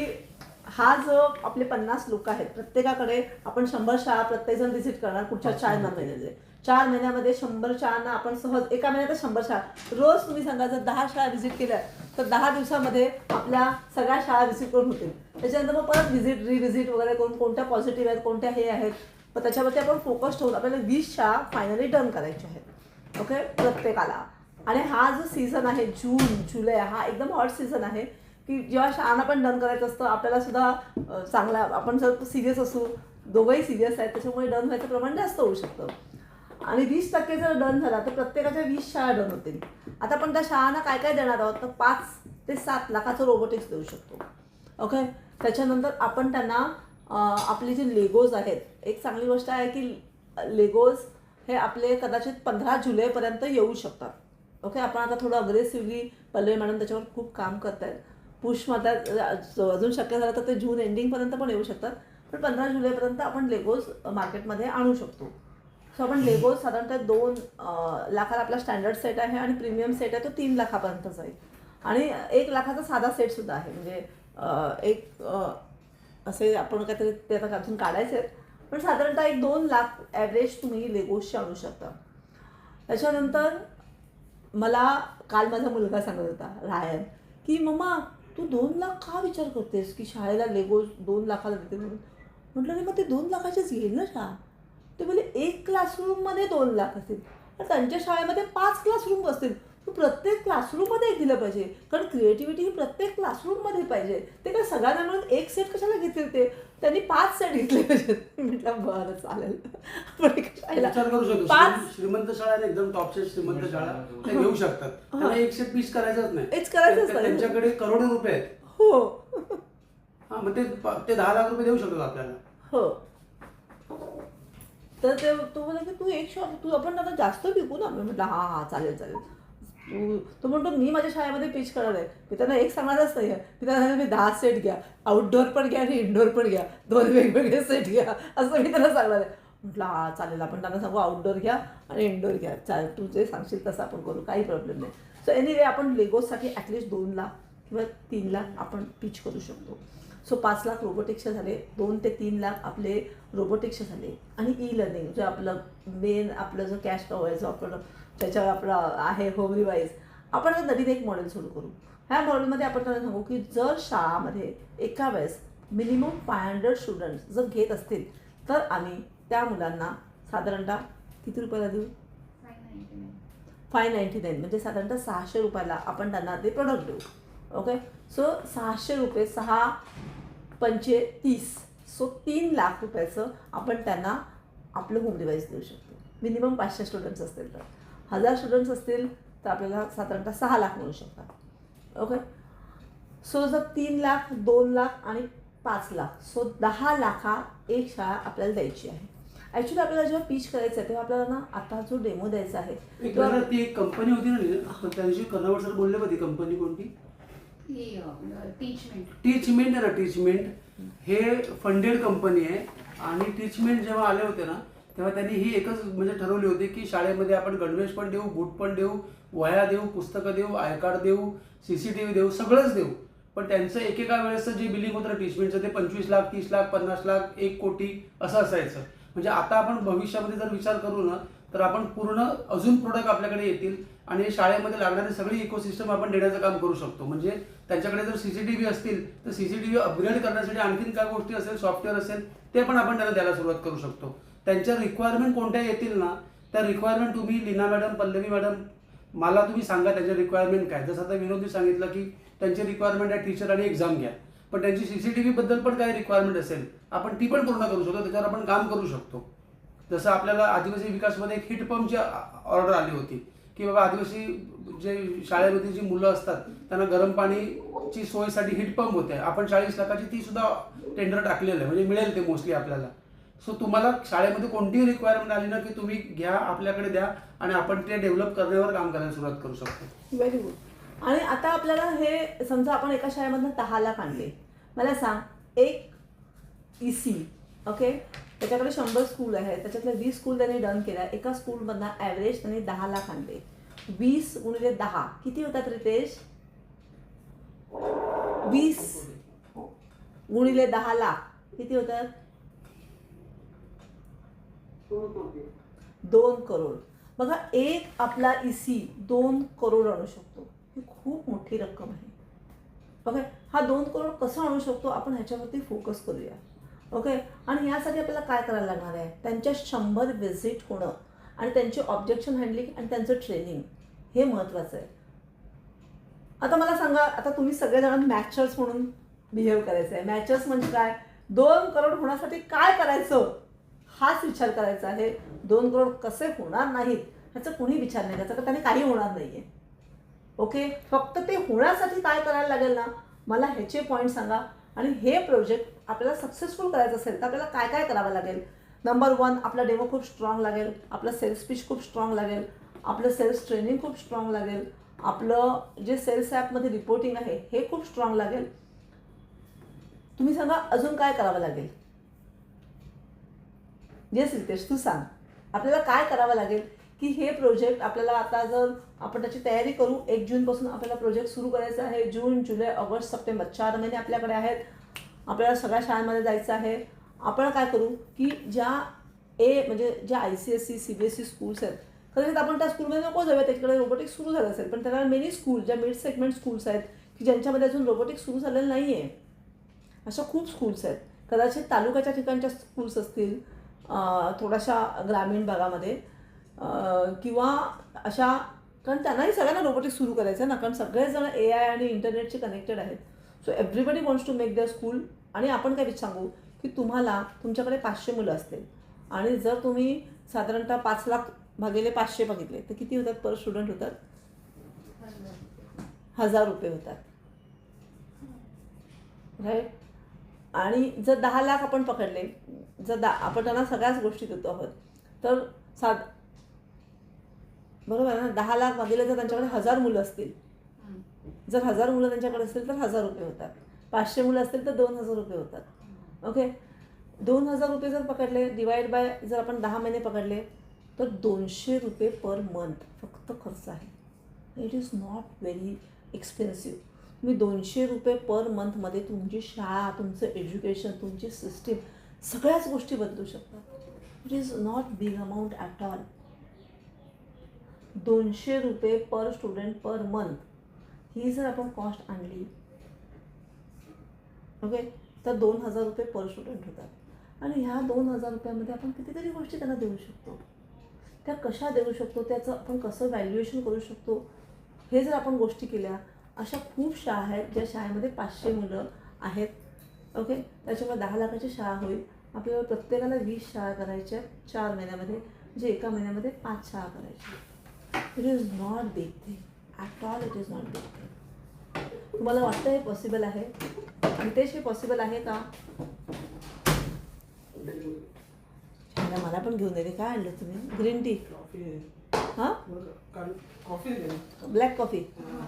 हा जो आपले 50 लोक आहेत, प्रत्येकाकडे आपण 100 शाळा प्रत्येकजण व्हिजिट करणार पुढच्या 4 महिन्याचे. 4 महिन्यामध्ये 100 शाळांना आपण सहज, एका महिन्यात 100 शाळा. रोज तुम्ही सांगा जर 10 शाळा व्हिजिट केल्या तर 10 दिवसामध्ये आपल्या सगळ्या शाळा व्हिजिट करून होतील. त्याच्यानंतर मग परत व्हिजिट रिव्हिजिट वगैरे करून कोणत्या पॉझिटिव्ह आहेत, कोणत्या हे आहेत, पण त्याच्यावरती आपण फोकस ठेवून आपल्याला 20 शाळा फायनली डन करायच्या आहेत. ओके, प्रत्येकाला. आणि हा जो सीझन आहे जून जुलै, हा एकदम हॉट सीझन आहे की जेव्हा शाळांना पण डन करायचं असतं आपल्याला सुद्धा चांगला, आपण जर सिरियस असू, दोघंही सिरियस आहेत, त्याच्यामुळे डन व्हायचं प्रमाण जास्त होऊ शकतं. आणि 20% जर डन झाला तर प्रत्येकाच्या 20 शाळा डन होतील. आता आपण त्या शाळांना काय काय देणार आहोत तर 5 ते 7 लाखाचं रोबोटिक्स देऊ शकतो. ओके, त्याच्यानंतर आपण त्यांना आपले जे लेगोज आहेत, एक चांगली गोष्ट आहे की लेगोज हे आपले कदाचित 15 जुलैपर्यंत येऊ शकतात. ओके, आपण आता थोडं अग्रेसिव्हली पल्लवी मॅडम त्याच्यावर खूप काम करत आहेत, पुश मारतात. अजून शक्य झालं तर ते जून एंडिंगपर्यंत पण येऊ शकतात, पण 15 जुलैपर्यंत आपण लेगोज मार्केटमध्ये आणू शकतो. सो आपण लेगोज साधारणतः 2 लाखाला आपला स्टँडर्ड सेट आहे आणि प्रीमियम सेट आहे तो 3 लाखापर्यंत जाईल. आणि 1 लाखाचा साधा सेटसुद्धा आहे. म्हणजे एक असे आपण काहीतरी ते आता अजून काढायचे आहेत, पण साधारणतः 2 लाख ॲव्हरेज तुम्ही लेगोजचे आणू शकता. त्याच्यानंतर मला काल माझा मुलगा सांगत होता रायन की मम्मा तू 2 लाख का विचार करतेस की शाळेला लेगोज 2 लाखाला देते म्हणून. म्हटलं नाही, मग ते 2 लाखाचेच घेईल ना शाळा. ते बोले 1 क्लासरूममध्ये 2 लाख असतील, तर त्यांच्या शाळेमध्ये 5 क्लासरूम असतील. तू प्रत्येक क्लासरूममध्ये दिलं पाहिजे, कारण क्रिएटिव्हिटी ही प्रत्येक क्लासरूममध्ये पाहिजे. ते काय सगळ्यांना मिळून 1 सेट कशाला घेतील, ते त्यांनी 5 सेट घेतले पाहिजेत. म्हटलं बरं चालेल, आपण एका शाळेला विचार करू शकतो. 5 श्रीमंत शाळा आणि एकदम टॉपच्या श्रीमंत शाळा ते घेऊ शकतात. त्यांना 100 पीस करायचंच नाही. हेच करायचंच नाही. त्यांच्याकडे करोडो रुपये आहेत. हो हा, मग ते 10 लाख रुपये देऊ शकतात आपल्याला. हो. तर ते तो बोला की तू एक शॉप, तू आपण आता जास्त विकू ना. मी म्हटलं हां हां चालेल चालेल. तो म्हणतो मी माझ्या शाळेमध्ये पिच करणार आहे. मी त्यांना एक सांगणारच नाही आहे. मी त्यांना मी 10 सेट घ्या, आउटडोअर पण घ्या आणि इनडोअर पण घ्या, 2 वेगवेगळे सेट घ्या असं मी त्यांना सांगणार आहे. म्हटलं हां चालेल, आपण त्यांना सांगू आउटडोअर घ्या आणि इनडोअर घ्या. चालेल, तू जे सांगशील तसं आपण करू, काही प्रॉब्लेम नाही. सो एनिवे आपण लेगोजसाठी ॲटलिस्ट 2 लाख किंवा 3 लाख आपण पिच करू शकतो. सो 5 लाख रोबोटिक्सचे झाले, 2 ते 3 लाख आपले रोबोटिक्सचे झाले. आणि ई लर्निंग जे आपलं मेन आपलं जो कॅश कव आहे, जो आपण त्याच्यावर आपलं आहे होम रिवाईज, आपण नवीन एक मॉडेल सुरू करू. ह्या मॉडेलमध्ये आपण त्यांना सांगू की जर शाळामध्ये एका वेळेस मिनिमम 500 स्टुडंट्स जर घेत असतील तर आम्ही त्या मुलांना साधारणतः किती रुपयाला देऊ? 599 म्हणजे साधारणतः 600 रुपयाला आपण त्यांना ते प्रोडक्ट देऊ. ओके, सो 600 रुपये 6 पंचे 30, सो 3 लाख रुपयाचं आपण त्यांना आपलं होम डिव्हाइस देऊ शकतो. मिनिमम 500 स्टुडंट्स असतील तर. 1000 स्टुडंट्स असतील तर आपल्याला साधारणतः 6 लाख मिळू शकतात. ओके, सो जर 3 लाख, 2 लाख आणि 5 लाख, सो 10 लाखा एक शाळा आपल्याला द्यायची आहे. ॲक्च्युली आपल्याला जेव्हा पिच करायचं आहे तेव्हा आपल्याला ना आता जो डेमो द्यायचा आहे एक वेळा ती एक कंपनी होती ना, पण त्यांची कर्नावट सर बोलले होती कंपनी कोणती? टीचमेंट आहे ना. टीचमेंट हे फंडेड कंपनी आहे आणि टीचमेंट जेव्हा आले होते ना तेव्हा त्यांनी ही एकच म्हणजे ठरवली होती की शाळेमध्ये आपण गणवेश पण देऊ, बूट पण देऊ, वह्या देऊ, पुस्तकं देऊ, आय कार्ड देऊ, CCTV देऊ, सगळंच देऊ. पण त्यांचं एकेका वेळेचं जे बिलिंग होतं टीचमेंटचं ते 25 लाख, 30 लाख, 50 लाख, 1 कोटी असं असायचं. म्हणजे आता आपण भविष्यामध्ये जर विचार करू ना तर आपण पूर्ण अजून प्रोडक्ट आपल्याकडे येतील आणि शाळेमध्ये लागणारी सगळी इकोसिस्टम आपण देण्याचं काम करू शकतो. म्हणजे त्यांच्याकडे जर CCTV असतील तर CCTV अपग्रेड करण्यासाठी आणखीन काय गोष्टी असेल, सॉफ्टवेअर असेल, ते पण आपण त्यांना द्यायला सुरुवात करू शकतो. त्यांच्या रिक्वायरमेंट कोणत्या येतील ना त्या रिक्वायरमेंट तुम्ही लीना मॅडम, पल्लवी मॅडम मला तुम्ही सांगा त्यांच्या रिक्वायरमेंट काय. जसं आता विनोदनी सांगितलं की त्यांची रिक्वायरमेंट आहे टीचर आणि एक्झाम घ्या, पण त्यांची CCTV बद्दल पण काही रिक्वायरमेंट असेल आपण ती पण पूर्ण करू शकतो. त्याच्यावर आपण काम करू शकतो. जसं आपल्याला आदिवासी विकासमध्ये एक हीट पंपची ऑर्डर आली होती की बाबा आदिवासी जे शाळेमध्ये जी मुलं असतात त्यांना गरम पाणीची सोयीसाठी हीट पंप होते. आपण 40 लाखाची ती सुद्धा टेंडर टाकलेलं आहे, म्हणजे मिळेल ते मोस्टली आपल्याला. सो तुम्हाला शाळेमध्ये कोणतीही रिक्वायरमेंट आली ना की तुम्ही घ्या, आपल्याकडे द्या आणि आपण ते डेव्हलप करण्यावर काम करायला सुरुवात करू शकतो. Very good. आणि आता आपल्याला हे समजा आपण एका शाळेमधनं 10 लाख आणले. मला सांग एक EC, ओके, त्याच्याकडे 100 स्कूल आहे, त्याच्यातले 20 स्कूल त्यांनी डन केल्या. एका स्कूलमधनं ॲव्हरेज त्यांनी 10 लाख आणले. 20 गुणिले 10 किती होतात रितेश? 20 गुणिले 10 लाख किती होतात? 2 करोड. बघा, एक आपला EC 2 करोड आणू शकतो. ही खूप मोठी रक्कम आहे. ओके, हा 2 करोड कसं आणू शकतो आपण ह्याच्यावरती फोकस करूया. ओके, आणि यासाठी आपल्याला काय करायला लागणार आहे? त्यांच्या 100 व्हिजिट होणं आणि त्यांचे ऑब्जेक्शन हँडलिंग आणि त्यांचं ट्रेनिंग हे महत्त्वाचं आहे. आता मला सांगा, आता तुम्ही सगळेजण मॅचर्स म्हणून बिहेव करायचं आहे. मॅचर्स म्हणजे काय? 2 करोड होण्यासाठी काय करायचं हाच विचार करायचा आहे. 2 करोड कसे होणार नाहीत ह्याचा कोणी विचार नाही करायचा, तर त्याने काही होणार नाही आहे. ओके, फक्त ते होण्यासाठी काय करायला लागेल ना, मला ह्याचे पॉईंट सांगा. आणि हे प्रोजेक्ट आपल्याला सक्सेसफुल करायचं असेल तर आपल्याला काय काय करावं लागेल? नंबर 1, आपला डेमो खूप स्ट्रॉंग लागेल, आपलं सेल्स पिच खूप स्ट्रॉंग लागेल, आपलं सेल्स ट्रेनिंग खूप स्ट्रॉंग लागेल, आपलं जे सेल्स ॲपमध्ये रिपोर्टिंग आहे हे खूप स्ट्रॉंग लागेल. तुम्ही सांगा अजून काय करावं लागेल? येस रितेश, तू सांग आपल्याला काय करावं लागेल की हे प्रोजेक्ट आपल्याला आता जर आपण त्याची तयारी करू. 1 जूनपासून आपल्याला प्रोजेक्ट सुरू करायचा आहे. जून, जुलै, ऑगस्ट, सप्टेंबर 4 महिने आपल्याकडे आहेत. आपल्याला सगळ्या शाळांमध्ये जायचं आहे. आपण काय करू की ज्या म्हणजे ज्या ICSE, CBSE स्कूल्स आहेत, कदाचित आपण त्या स्कूलमध्ये नको जाऊया, त्याच्याकडे रोबोटिक्स सुरू झालं असेल, पण त्याला मेनी स्कूल ज्या मिड सेगमेंट स्कूल्स आहेत की ज्यांच्यामध्ये अजून रोबोटिक्स सुरू झालेलं नाही आहे, अशा खूप स्कूल्स आहेत. कदाचित तालुक्याच्या ठिकाणच्या स्कूल्स असतील, थोड्याशा ग्रामीण भागामध्ये किंवा अशा, कारण त्यांनाही सगळ्यांना रोबोटिक्स सुरू करायचं आहे ना, कारण सगळेजण AI आणि इंटरनेटशी कनेक्टेड आहेत. So everybody wants to make their school. आणि आपण काय सांगू की तुम्हाला तुमच्याकडे 500 मुलं असतील आणि जर तुम्ही साधारणतः 5 लाख भागिले 500 बघितले तर किती होतात? पर स्टुडंट होतात 1000 रुपये होतात, राईट. आणि जर 10 लाख आपण पकडले, जर आपण त्यांना सगळ्याच गोष्टी देतो आहोत तर बरोबर आहे ना, 10 लाख भागिले जर त्यांच्याकडे 1000 मुलं असतील, जर 1000 मुलं त्यांच्याकडे असतील तर 1000 रुपये होतात. 500 मुलं असतील तर 2000 रुपये होतात. ओके, 2000 रुपये जर पकडले डिवाइड बाय जर आपण 10 महिने पकडले तर 200 रुपये पर मंथ फक्त खर्च आहे. It is not very expensive. तुम्ही 200 रुपये पर मंथमध्ये तुमची शाळा, तुमचं एज्युकेशन, तुमची सिस्टीम सगळ्याच गोष्टी बदलू शकतात. It is not big amount at all. 200 रुपये पर स्टुडंट पर मंथ ही जर आपण कॉस्ट आणली, ओके, तर 2000 रुपये पर स्टुडंट होतात. आणि ह्या 2,000 रुपयामध्ये आपण कितीतरी गोष्टी त्यांना देऊ शकतो. त्या कशा देऊ शकतो, त्याचं आपण कसं व्हॅल्युएशन करू शकतो, हे जर आपण गोष्टी केल्या, अशा खूप शाळा आहेत ज्या शाळेमध्ये 500 मुलं आहेत. ओके, त्याच्यामुळे 10 लाखाची शाळा होईल. आपल्याला प्रत्येकाला 20 शाळा करायच्या 4 महिन्यामध्ये, म्हणजे एका महिन्यामध्ये 5 शाळा करायच्या. It is not big thing at all. It is not big thing. तुम्हाला वाटतं हे पॉसिबल आहे? आणि तेच हे पॉसिबल आहे का? मला पण घेऊन येते. काय आणलं तुम्ही? Green tea? हां, कॉफी ब्लॅक कॉफी.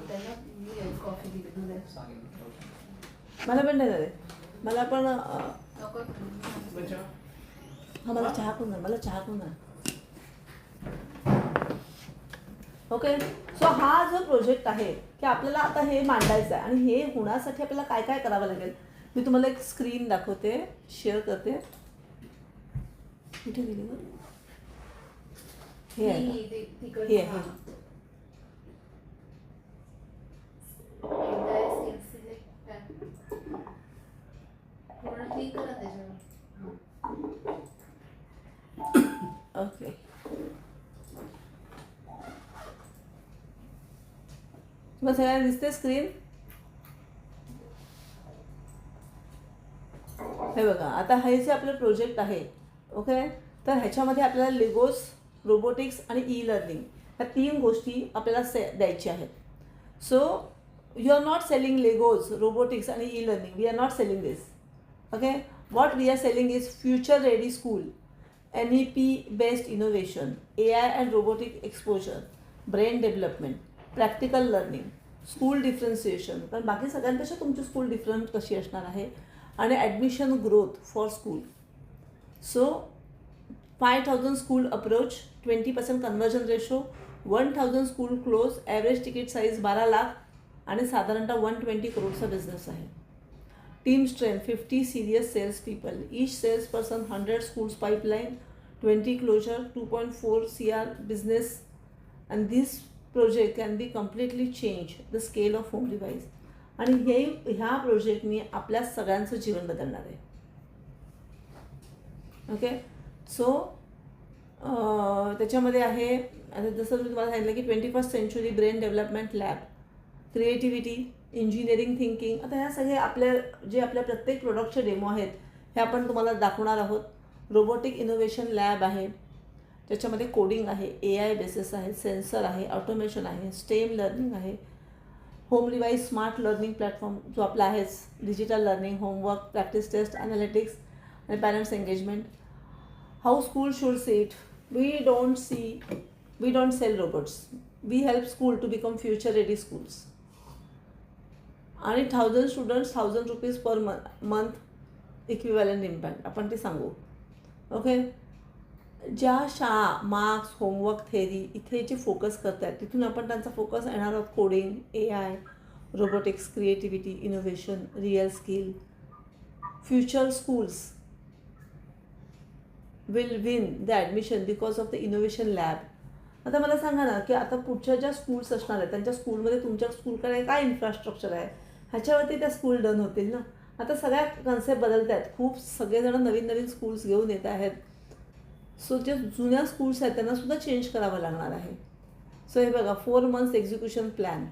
त्याला मी कॉफी दिली. मला पण नाही झाले. मला पण नको. हां, मला चहा करून मला चहा करून. ओके, सो हा जो प्रोजेक्ट आहे की आपल्याला आता हे मांडायचं आहे, आणि हे होण्यासाठी आपल्याला काय काय करावं लागेल. मी तुम्हाला एक स्क्रीन दाखवते, शेअर करते. कुठे गेली? हे आहे का? हे आहे. ओके, मग सगळ्यांना दिसते स्क्रीन? हे बघा, आता हे जे आपलं प्रोजेक्ट आहे, ओके, तर ह्याच्यामध्ये आपल्याला लेगोस, रोबोटिक्स आणि ई लर्निंग ह्या 3 गोष्टी आपल्याला द्यायच्या आहेत. So you are not selling Legos, robotics आणि e learning. We are not selling this. Okay, what we are selling is future ready school, NEP based innovation, AI and robotic exposure, brain development, practical learning, school differentiation. कारण बाकी सगळ्यांपेक्षा तुमची school different कशी असणार आहे, आणि admission growth for school. So 5,000 school approach, 20% conversion ratio, 1,000 school close, average ticket size 12 lakh, आणि साधारणतः 120 करोडचा बिझनेस आहे. Team strength 50 serious sales people. Each salesperson 100 schools pipeline, 20 closure, 2.4 CR business, and this project can be completely changed the scale of home device. आणि ह्या प्रोजेक्टनी आपल्या सगळ्यांचं जीवन बदलणार आहे. ओके, सो त्याच्यामध्ये आहे, आता जसं मी तुम्हाला सांगितलं की 21st century brain development lab, creativity, engineering thinking. आता ह्या सगळे आपल्या प्रत्येक प्रोडक्टचे डेमो आहेत, हे आपण तुम्हाला दाखवणार आहोत. रोबोटिक इनोव्हेशन लॅब आहे, त्याच्यामध्ये कोडिंग आहे, AI बेसिस आहे, सेन्सर आहे, ऑटोमेशन आहे, स्टेम लर्निंग आहे, home device smart learning platform जो आपला आहेच, digital learning, homework, practice test, analytics आणि parents engagement. How school should see it. We don't sell robots. We help school to become future ready schools. आणि 1,000 students, 1,000 rupees per month equivalent impact, आपण ते सांगू. Okay, ज्या शाळा marks, homework, theory इथे जे focus करत आहेत, तिथून आपण त्यांचा फोकस येणार आहोत coding, AI, robotics, creativity, innovation, real skill. Future schools will win the admission because of the innovation lab. आता मला सांगा ना की आता पुढच्या ज्या स्कूल्स असणार आहेत, त्यांच्या स्कूलमध्ये तुमच्या स्कूलकडे काय इन्फ्रास्ट्रक्चर आहे, ह्याच्यावरती त्या स्कूल डन होतील ना. आता सगळ्या कन्सेप्ट बदलत आहेत, खूप सगळेजण नवीन नवीन स्कूल्स घेऊन येत आहेत. सो जे जुन्या स्कूल्स आहेत त्यांनासुद्धा चेंज करावं लागणार आहे. सो हे बघा, 4 months execution plan,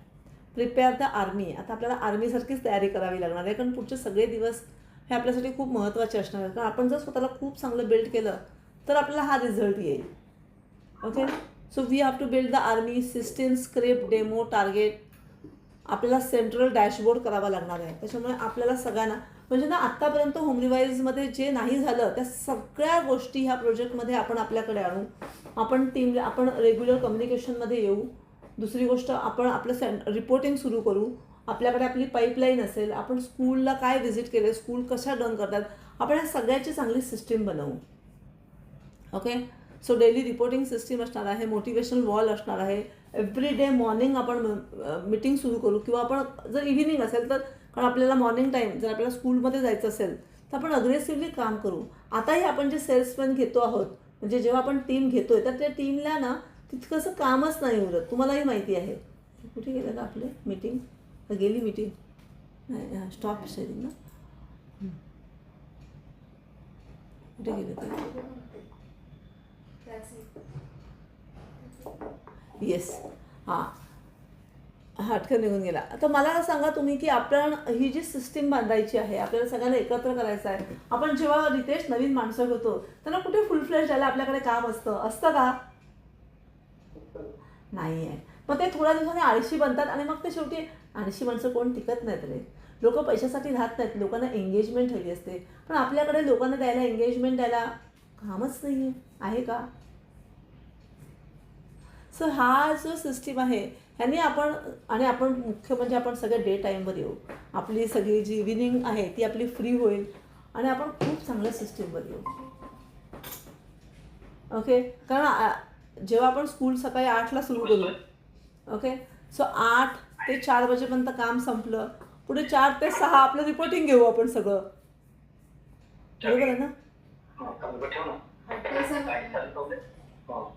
prepare the army. आता आपल्याला आर्मीसारखीच तयारी करावी लागणार आहे, कारण पुढचे सगळे दिवस हे आपल्यासाठी खूप महत्त्वाचे असणार आहेत. कारण आपण जर स्वतःला खूप चांगलं बिल्ड केलं तर आपल्याला हा रिझल्ट येईल. Okay, so we have to build the army system, script, demo, target. आपल्याला सेंट्रल डॅशबोर्ड करावा लागणार आहे. त्याच्यामुळे आपल्याला सगळ्यांना म्हणजे ना आत्तापर्यंत होम रिवाईजमध्ये जे नाही झालं त्या सगळ्या गोष्टी ह्या प्रोजेक्टमध्ये आपण आपल्याकडे आणू. आपण रेग्युलर कम्युनिकेशनमध्ये येऊ. दुसरी गोष्ट, आपण आपलं रिपोर्टिंग सुरू करू. आपल्याकडे आपली पाईपलाईन असेल, आपण स्कूलला काय व्हिजिट केले, स्कूल कशा रन करतात, आपण ह्या सगळ्याची चांगली सिस्टीम बनवू. Okay, so daily reporting system असणार आहे, मोटिवेशनल वॉल असणार आहे. एव्हरी डे मॉर्निंग आपण मीटिंग सुरू करू, किंवा आपण जर इव्हिनिंग असेल तर, कारण आपल्याला मॉर्निंग टाईम जर आपल्याला स्कूलमध्ये जायचं असेल तर आपण अग्रेसिव्हली काम करू. आताही आपण जे सेल्समॅन घेतो आहोत, म्हणजे जेव्हा आपण टीम घेतोय तर त्या टीमला ना तितकंसं कामच नाही उरत. तुम्हालाही माहिती आहे. कुठे गेलं का आपले मीटिंग, गेली मीटिंग नाही, स्टॉप शेअरिंग ना. कुठे गेले ते? येस, हां, हटकन निघून गेला. आता मला सांगा तुम्ही की आपण ही जी सिस्टीम बांधायची आहे, आपल्याला सगळ्यांना एकत्र करायचं आहे. आपण जेव्हा रितेश नवीन माणसं होतो त्यांना कुठे फुल फ्लेश द्यायला आपल्याकडे काम असतं का? नाही आहे. मग ते थोड्या दिवसांनी आळशी बनतात आणि मग ते शेवटी आळशी माणसं कोण टिकत नाहीत रे. लोक पैशासाठी राहत नाहीत, लोकांना एंगेजमेंट हवी असते. पण आपल्याकडे लोकांना द्यायला एंगेजमेंट द्यायला कामच नाही आहे का? सो हा जो सिस्टीम आहे ह्याने आपण मुख्य म्हणजे आपण सगळे डे टाईमवर येऊ. आपली सगळी जी इव्हिनिंग आहे ती आपली फ्री होईल आणि आपण खूप चांगल्या सिस्टीमवर येऊ. ओके, कारण जेव्हा आपण स्कूल सकाळी 8ला सुरू करू, ओके, सो 8 ते 4 वाजेपर्यंत काम संपलं. पुढे 4 ते 6 आपलं रिपोर्टिंग घेऊ आपण सगळं. बरोबर आहे ना?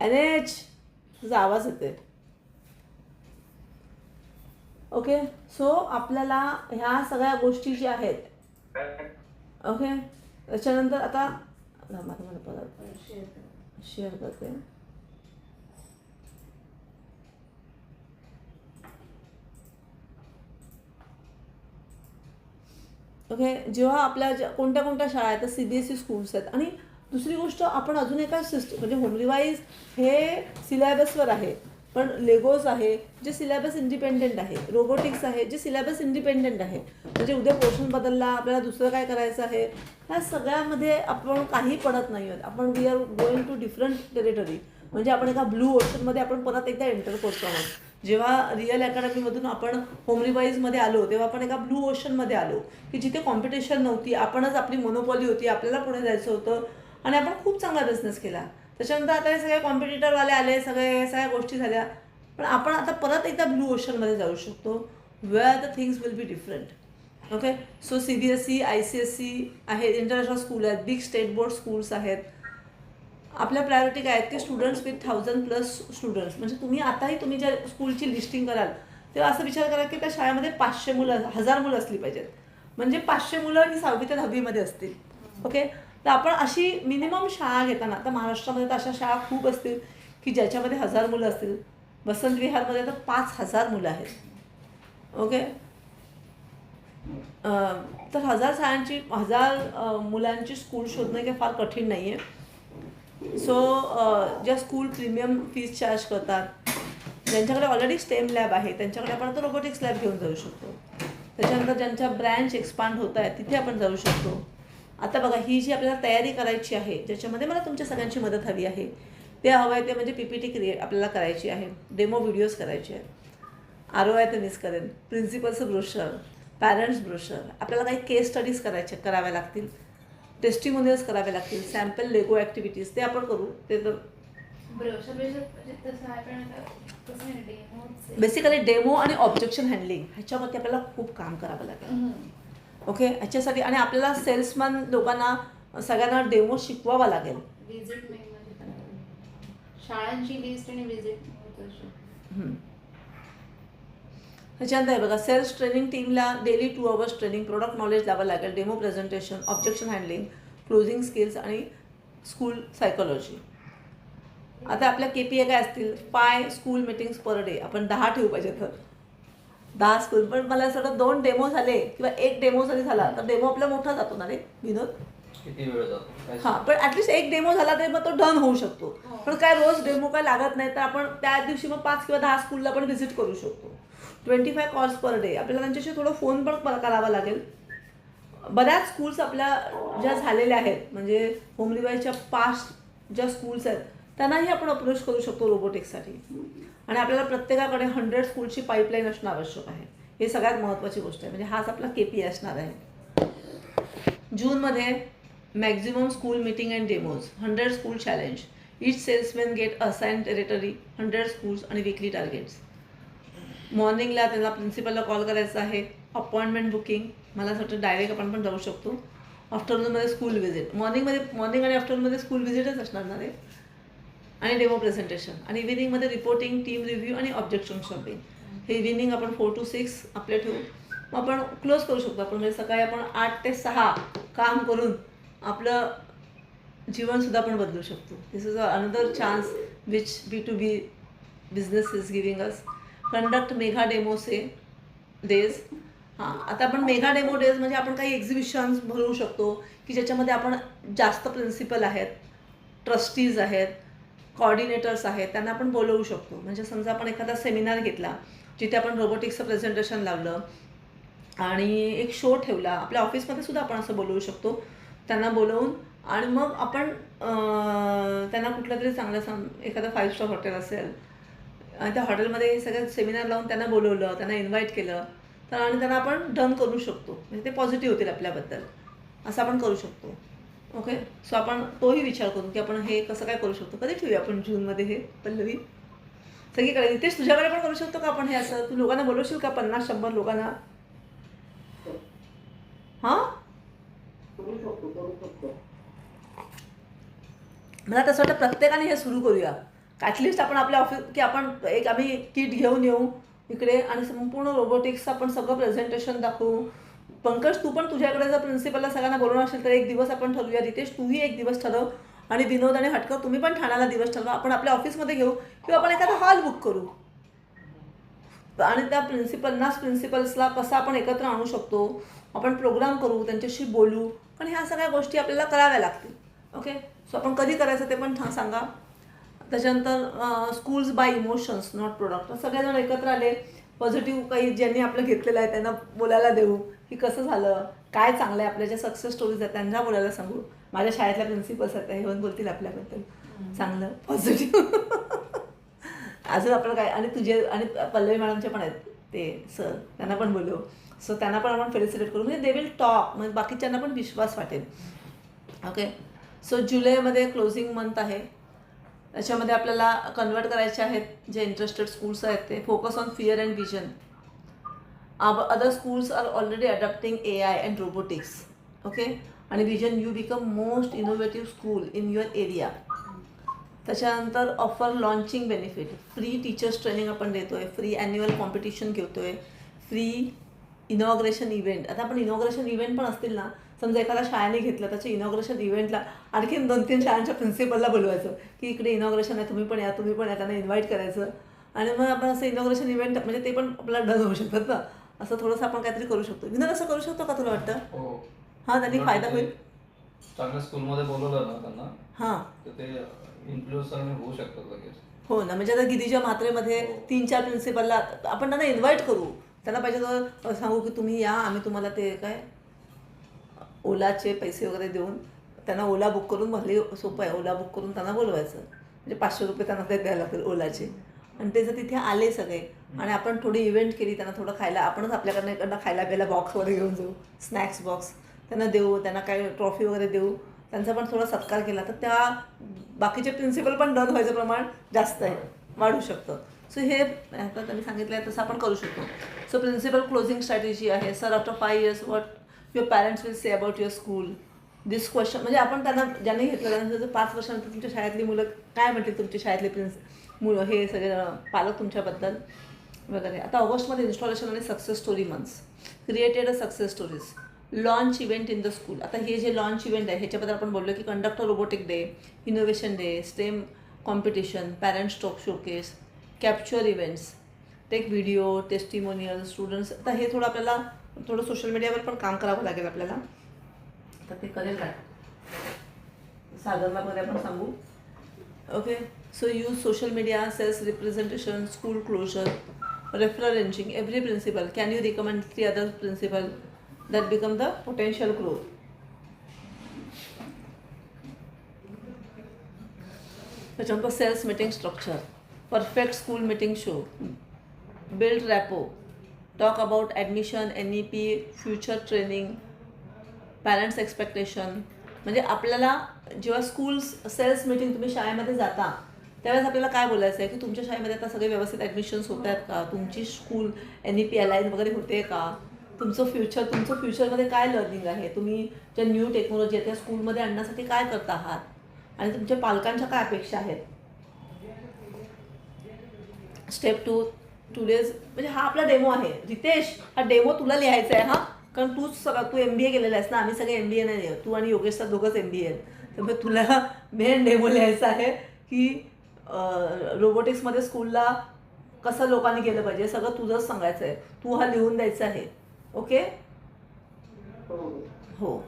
NH तुझा आवाज येते. ओके, सो आपल्याला ह्या सगळ्या गोष्टी ज्या आहेत, ओके, त्याच्यानंतर आता मला परत शेअर करते. ओके, जेव्हा आपल्या कोणत्या कोणत्या शाळा आहेत तर CBSE स्कूल्स आहेत. आणि दुसरी गोष्ट आपण अजून एका सिस्टम म्हणजे होम रिवाईज हे सिलेबसवर आहे, पण लेगोज आहे जे सिलेबस इंडिपेंडेंट आहे, रोबोटिक्स आहे जे सिलेबस इंडिपेंडेंट आहे. म्हणजे उद्या पोर्शन बदलला, आपल्याला दुसरं काय करायचं आहे, ह्या सगळ्यामध्ये आपण काही पडत नाही आहोत. आपण we are going to different territory. म्हणजे आपण एका ब्लू ओशनमध्ये आपण परत एकदा एंटर करतो आहोत. जेव्हा रिअल अकॅडमीमधून आपण होम रिवाईजमध्ये आलो तेव्हा आपण एका ब्लू ओशनमध्ये आलो की जिथे कॉम्पिटिशन नव्हती, आपणच आपली मोनोपॉली होती, आपल्याला पुढे जायचं होतं आणि आपण खूप चांगला बिझनेस केला. त्याच्यानंतर आता हे सगळे कॉम्पिटिटरवाले आले, सगळ्या गोष्टी झाल्या, पण आपण आता परत एकदा ब्लू ओशनमध्ये जाऊ शकतो where the things will be different. Okay, so CBSE, ICSE आहेत, इंटरनॅशनल स्कूल आहेत, बिग स्टेट बोर्ड स्कूल्स आहेत. आपल्या प्रायोरिटी काय आहेत की स्टुडंट्स विथ 1000+ स्टुडंट्स. म्हणजे तुम्ही आताही तुम्ही ज्या स्कूलची लिस्टिंग कराल तेव्हा असं विचार करा की त्या शाळेमध्ये 500 मुलं, 1000 मुलं असली पाहिजेत. म्हणजे 500 मुलं ही 6वी ते 10वीमध्ये असतील. ओके, तर आपण अशी मिनिमम शाळा घेताना, आता महाराष्ट्रामध्ये तर अशा शाळा खूप असतील की ज्याच्यामध्ये 1000 मुलं असतील. वसंत विहारमध्ये तर 5000 मुलं आहेत. ओके, तर 1000 मुलांची स्कूल शोधणं काही फार कठीण नाही आहे. सो ज्या स्कूल प्रीमियम फीज चार्ज करतात, ज्यांच्याकडे ऑलरेडी स्टेम लॅब आहे त्यांच्याकडे आपण आता रोबोटिक्स लॅब घेऊन जाऊ शकतो. त्याच्यानंतर ज्यांच्या ब्रँच एक्सपांड होत आहे तिथे आपण जाऊ शकतो. आता बघा, ही जी आपल्याला तयारी करायची आहे ज्याच्यामध्ये मला तुमच्या सगळ्यांची मदत हवी आहे, ते हवं आहे ते म्हणजे PPT आपल्याला करायची आहे, डेमो व्हिडिओज करायचे आहेत, ROI ते मिस करेन, प्रिन्सिपल्स ब्रोशर, पॅरेंट्स ब्रोशर, आपल्याला काही केस स्टडीज कराव्या लागतील, टेस्टिमोनियल्स करावे लागतील, सॅम्पल लेगो ॲक्टिव्हिटीज ते आपण करू. ते तर बेसिकली डेमो आणि ऑब्जेक्शन हँडलिंग ह्याच्यामध्ये आपल्याला खूप काम करावं लागेल. ओके, ह्याच्यासाठी आणि आपल्याला सेल्समॅन लोकांना सगळ्यांना डेमो शिकवावा लागेल. शाळांची लिस्ट आणि व्हिजिट. ह्याच्यानंतर आहे बघा, सेल्स ट्रेनिंग टीमला daily 2 hours training, product knowledge द्यावं लागेल, demo presentation, objection handling, closing skills आणि स्कूल सायकोलॉजी. आता आपल्या KPI काय असतील, 5 स्कूल मीटिंग्स पर डे. आपण 10 ठेवू पाहिजे तर 10 स्कूल. पण मला असं 2 डेमो झाले किंवा 1 डेमो जरी झाला तर डेमो आपला मोठा जातो ना रे विनोद. किती वेळ जातो? हां, पण ॲटलिस्ट 1 डेमो झाला तरी मग तो डन होऊ शकतो. पण काय रोज डेमो काय लागत नाही, तर आपण त्या दिवशी मग 5 किंवा 10 स्कूलला आपण व्हिजिट करू शकतो. 25 कॉल्स पर डे. आपल्याला त्यांच्याशी थोडं फोन पण करावा लागेल. बऱ्याच स्कूल्स आपल्या ज्या झालेल्या आहेत म्हणजे होम रिवाईजच्या पास्ट ज्या स्कूल्स आहेत त्यांनाही आपण अप्रोच करू शकतो रोबोटिक्ससाठी. आणि आपल्याला प्रत्येकाकडे 100 स्कूलची पाईपलाईन असणं आवश्यक आहे. हे सगळ्यात महत्त्वाची गोष्ट आहे. म्हणजे हाच आपला KPI असणार आहे. जूनमध्ये maximum school meeting and demos, 100 school challenge, each salesman get assign territory, 100 schools आणि वीकली टार्गेट्स. मॉर्निंगला त्यांना प्रिन्सिपलला कॉल करायचा आहे, अपॉइंटमेंट बुकिंग. मला असं वाटतं डायरेक्ट आपण पण जाऊ शकतो. आफ्टरनूनमध्ये स्कूल व्हिजिट, मॉर्निंग आणि आफ्टरनूनमध्ये स्कूल व्हिजिटच असणार आहे आणि डेमो प्रेझेंटेशन. आणि इव्हिनिंगमध्ये रिपोर्टिंग, टीम रिव्ह्यू आणि ऑब्जेक्शन शॉपिंग. हे इव्हिनिंग आपण 4 to 6 आपले ठेवू. मग आपण क्लोज करू शकतो. आपण म्हणजे सकाळी आपण 8 ते 6 काम करून आपलं जीवनसुद्धा आपण बदलू शकतो. This is another chance which B2B business is giving us. Conduct mega demo days. हां, आता आपण मेगा डेमो डेज म्हणजे आपण काही एक्झिबिशन्स भरवू शकतो की ज्याच्यामध्ये आपण जास्त प्रिन्सिपल आहेत, ट्रस्टीज आहेत, कॉर्डिनेटर्स आहेत, त्यांना आपण बोलवू शकतो. म्हणजे समजा आपण एखादा सेमिनार घेतला जिथे आपण रोबोटिक्सचं प्रेझेंटेशन लावलं आणि एक शो ठेवला. आपल्या ऑफिसमध्ये सुद्धा आपण असं बोलवू शकतो त्यांना बोलवून. आणि मग आपण त्यांना कुठलं तरी चांगलं एखादं 5 स्टार हॉटेल असेल आणि त्या हॉटेलमध्ये सगळं सेमिनार लावून त्यांना बोलवलं, त्यांना इन्व्हाइट केलं तर आणि त्यांना आपण डन करू शकतो. म्हणजे ते पॉझिटिव्ह होतील आपल्याबद्दल, असं आपण करू शकतो. ओके, सो आपण तोही विचार करू की आपण हे कसं काय करू शकतो. कधी ठेवूया आपण जूनमध्ये हे पल्लवी सगळीकडे. नितेश तुझ्याकडे पण करू शकतो का आपण हे असं? तू लोकांना बोलवशील का 50-100 लोकांना? हां, करू शकतो. मला तसं वाटतं प्रत्येकाने हे सुरू करूया. ॲटलिस्ट आपण आपल्या ऑफिस की आपण आम्ही किट घेऊन येऊ इकडे आणि संपूर्ण रोबोटिक्सचं आपण सगळं प्रेझेंटेशन दाखवू. पंकज, तू पण तुझ्याकडे जर प्रिन्सिपलला सगळ्यांना बोलवणार असेल तर एक दिवस आपण ठरवूया. रितेश, तूही एक दिवस ठरव आणि विनोद आणि हटकर तुम्ही पण ठाण्याला दिवस ठरवा. आपण आपल्या ऑफिसमध्ये घेऊ किंवा आपण एखादा हॉल बुक करू आणि त्या प्रिन्सिपल्सला कसं आपण एकत्र आणू शकतो, आपण प्रोग्राम करू, त्यांच्याशी बोलू. पण ह्या सगळ्या गोष्टी आपल्याला कराव्या लागतील. ओके, सो आपण कधी करायचं ते पण सांगा. त्याच्यानंतर schools by emotions not product. सगळेजण एकत्र आले, पॉझिटिव्ह काही ज्यांनी आपलं घेतलेलं आहे त्यांना बोलायला देऊ की कसं झालं, काय चांगलं आहे, आपल्या ज्या सक्सेस स्टोरीज आहेत त्यांना बोलायला सांगू. माझ्या शाळेतल्या प्रिन्सिपल्स आहेत, हे बोलतील आपल्याबद्दल चांगलं पॉझिटिव्ह. अजून आपलं काय, आणि तुझे आणि पल्लवी मॅडमचे पण आहेत ते सर, त्यांना पण बोलू. सो त्यांना पण आपण फेलिसिटेट करू. म्हणजे दे विल टॉक, म्हणजे बाकीच्यांना पण विश्वास वाटेल. ओके, सो जुलैमध्ये क्लोजिंग मंथ आहे. त्याच्यामध्ये आपल्याला कन्वर्ट करायचे आहेत जे इंटरेस्टेड स्कूल्स आहेत ते. Focus on fear and vision. Other schools are already adopting AI and robotics. Okay, आणि vision you become most innovative school in your area. त्याच्यानंतर offer launching benefit. Free teachers training आपण देतो आहे, free annual competition घेतो आहे, free inauguration event. आता आपण inauguration event पण असतील ना, समजा एखाद्या शाळेने घेतलं त्याच्या इनॉग्रेशन इव्हेंटला आणखीन 2-3 शाळांच्या प्रिन्सिपलला बोलवायचं की इकडे इनॉग्रेशन आहे, तुम्ही पण या त्यांना इन्व्हाइट करायचं. आणि मग आपण असं इनॉग्रेशन इव्हेंट म्हणजे ते पण आपल्याला डन होऊ शकतात ना. असं थोडंसं आपण काहीतरी करू शकतो. विनोद, असं करू शकतो का तुला वाटतं? हो, हां, त्यांनी फायदा होईल. चांगल्या स्कूलमध्ये बोलवलं ना त्यांना हां, तर ते इन्फ्लुएन्सर होऊ शकतात लगेच. हो ना. म्हणजे आता गिरीजा म्हात्रेमध्ये 3-4 प्रिन्सिपलला आपण त्यांना इन्व्हाइट करू. त्यांना पाहिजे तर सांगू की तुम्ही या, आम्ही तुम्हाला ते काय ओलाचे पैसे वगैरे देऊन त्यांना ओला बुक करून, भले सोपं आहे, ओला बुक करून त्यांना बोलवायचं. म्हणजे 500 रुपये त्यांना ते द्यायला लागतील ओलाचे. आणि ते जर तिथे आले सगळे आणि आपण थोडी इव्हेंट केली, त्यांना थोडं खायला, आपणच आपल्याकडनं इकडनं खायला प्यायला बॉक्स वगैरे घेऊन जाऊ, स्नॅक्स बॉक्स त्यांना देऊ, त्यांना काय ट्रॉफी वगैरे देऊ, त्यांचा पण थोडा सत्कार केला तर त्या बाकीचे प्रिन्सिपल पण डन व्हायचं प्रमाण जास्त आहे, वाढू शकतं. सो हे आता त्यांनी सांगितलं आहे तसं आपण करू शकतो. सो प्रिन्सिपल क्लोजिंग स्ट्रॅटेजी आहे. Sir, after 5 years what your parents will say about your school. This question म्हणजे आपण त्यांना ज्यांनी घेतलं त्यानंतर 5 वर्षानंतर तुमच्या शाळेतली मुलं काय म्हणतील, तुमच्या शाळेतले मुलं हे सगळे पालक तुमच्याबद्दल वगैरे. आता ऑगस्टमध्ये इन्स्टॉलेशन आणि success story months. Created a success stories. Launch event in the school. आता हे जे लॉन्च इव्हेंट आहे ह्याच्याबद्दल आपण बोललो की conduct a robotic day, innovation day, stem competition, parents talk showcase, capture events, take video, testimonial, students. आता हे थोडं आपल्याला थोडं सोशल मीडियावर पण काम करावं लागेल आपल्याला. तर ते करेल काय सागरला मध्ये आपण सांगू. Okay, so use social media, sales representation, school closure, referral ranging. Every principal can you recommend 3 other principal that become the potential growth. त्याच्यानंतर sales meeting structure, perfect school meeting show, build rapport, talk about admission, NEP, future training, parents expectation. म्हणजे आपल्याला जेव्हा schools cells meeting तुम्ही शाळेमध्ये जाता त्यावेळेस आपल्याला काय बोलायचं आहे की तुमच्या शाळेमध्ये आता सगळे व्यवस्थित ॲडमिशन्स होत आहेत का, तुमची स्कूल NEP अलाइन वगैरे होते का, तुमचं फ्युचरमध्ये काय लर्निंग आहे, तुम्ही ज्या न्यू टेक्नॉलॉजी आहे त्या स्कूलमध्ये आणण्यासाठी काय करत आहात आणि तुमच्या पालकांच्या काय अपेक्षा आहेत. स्टेप 2 टुडेज म्हणजे हा आपला डेमो आहे. रितेश, हा डेमो तुला लिहायचा आहे. हां, कारण तू MBA केलेला आहेस ना, आम्ही सगळे MBA नाही. तू आणि योगेश सर दोघंच MBA आहेत. त्यामुळे तुला मेन डेमो लिहायचा आहे की रोबोटिक्समध्ये स्कूलला कसं लोकांनी केलं पाहिजे, सगळं तुझंच सांगायचं आहे. तू हा लिहून द्यायचा आहे. ओके. हो.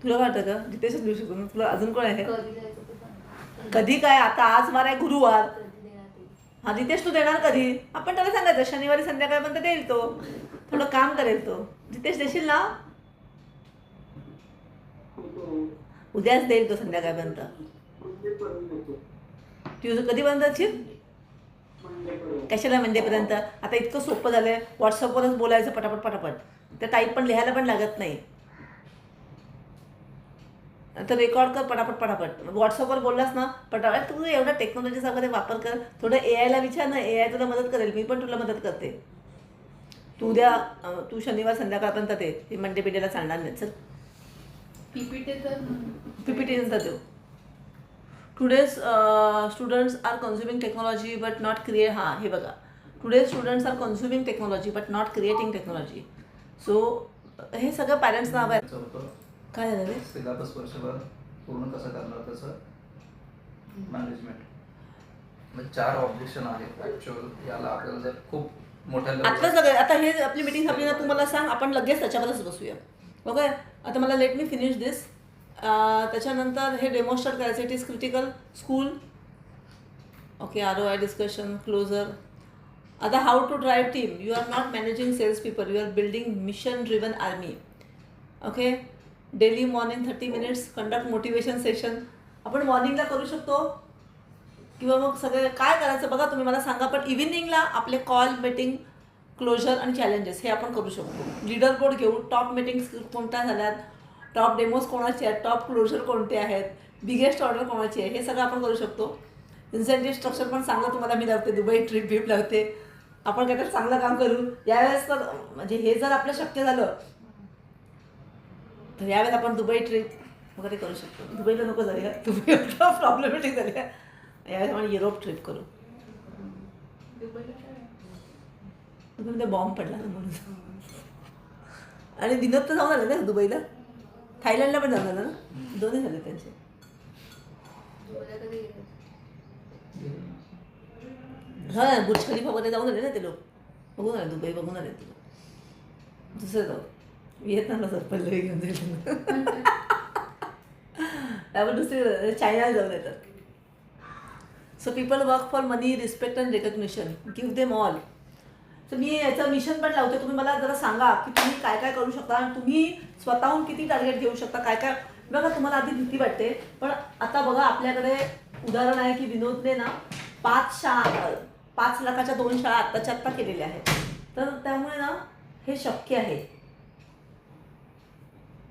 तुला काय वाटतं का जितेशच लिहू शकतो ना? तुला अजून कोण आहे? कधी द्यायचं ते सांग. कधी काय, आता आज वार आहे गुरुवार. कधी देण्यात येईल. हा जितेश तू देणार कधी? आपण त्याला सांगायचं शनिवारी संध्याकाळपर्यंत देईल तो. थोडं काम करेल तो. जितेश देशील ना? उद्याच देईल तो संध्याकाळपर्यंत. कधीपर्यंत देशील? कशाला मंडेपर्यंत? आता इतकं सोपं झालं आहे, व्हॉट्सअपवरच बोलायचं पटापट पटापट. त्या टाईप पण लिहायला पण लागत नाही. तर रेकॉर्ड कर पटापट पटापट. व्हॉट्सअपवर बोललास ना पटापट. तू एवढा टेक्नॉलॉजीचा वगैरे वापर कर. थोडं AI ला विचार ना, AI तुला मदत करेल. मी पण तुला मदत करते. तू शनिवार संध्याकाळपर्यंत ते मंडे बिडेला चालणार नाही. चल PPT तर PPT नंतर देऊ. Today's students are consuming technology but not create. हां हे बघा, today's students are consuming technology but not creating technology. So हे सगळं पॅरेंट्सना हवं आहे. काय झालं रे? सिलेबस वर्षभर पूर्ण कसं करणार त्याचं मॅनेजमेंट. म्हणजे 4 ऑब्जेक्शन आहेत ॲक्च्युअल. याला आपल्याला जर खूप मोठ्या आत्ताच लगेच आता हे आपली मीटिंग संपली ना, तू मला सांग, आपण लगेच त्याच्यावरच बसूया. ओके. आता मला लेट मी फिनिश दिस. त्याच्यानंतर हे डेमॉन्स्ट्रेट करायचं. It is critical school. Okay. ROI discussion closure. आता how to drive team. You are not managing sales people, you are building mission driven army. Okay. Daily morning 30 minutes conduct motivation session. आपण मॉर्निंगला करू शकतो किंवा मग सगळे काय करायचं बघा तुम्ही मला सांगा. पण इव्हिनिंगला आपले कॉल मीटिंग क्लोजर आणि चॅलेंजेस हे आपण करू शकतो. लीडर बोर्ड घेऊ. टॉप मीटिंग्स कोणत्या झाल्यात, टॉप डेमोज कोणाचे आहेत, टॉप क्लोजर कोणते आहेत, बिगेस्ट ऑर्डर कोणाची आहे, हे सगळं आपण करू शकतो. इन्सेंटिव्ह स्ट्रक्चर पण चांगलं तुम्हाला मी लावते. दुबई ट्रिप लावते. आपण काहीतरी चांगलं काम करू यावेळेस. तर म्हणजे हे जर आपलं शक्य झालं तर यावेळेस आपण दुबई ट्रिप वगैरे करू शकतो. दुबईला नको झाली का? दुबई प्रॉब्लेमॅटिक झाली का? यावेळेस आपण युरोप ट्रिप करू. दुबईमध्ये बॉम्ब पडला ना म्हणून. आणि विनोद तर जाऊन आले ना दुबईला. थायलंडला पण जाऊन आलं ना. दोन्ही झाले त्यांचे. हां बुर्ज खलिफा वगैरे जाऊन आले ना ते लोक. बघून आले दुबई बघून आले ते. दुसरं जाऊ व्हिएतनामला सर पल्लवी घेऊन जाईल. त्यावर दुसरी चायनाला जाऊन येतात. So people work for money, respect and recognition. Give them all. तर मी याचं मिशन पण लावते. तुम्ही मला जरा सांगा की तुम्ही काय काय करू शकता आणि तुम्ही स्वतःहून किती टार्गेट घेऊ शकता. काय काय बघा. तुम्हाला आधी भीती वाटते पण आता बघा आपल्याकडे उदाहरण आहे की विनोदने ना 5 लाखाच्या 2 शाळा आत्ताच्या आत्ता केलेल्या आहेत. तर त्यामुळे ना हे शक्य आहे.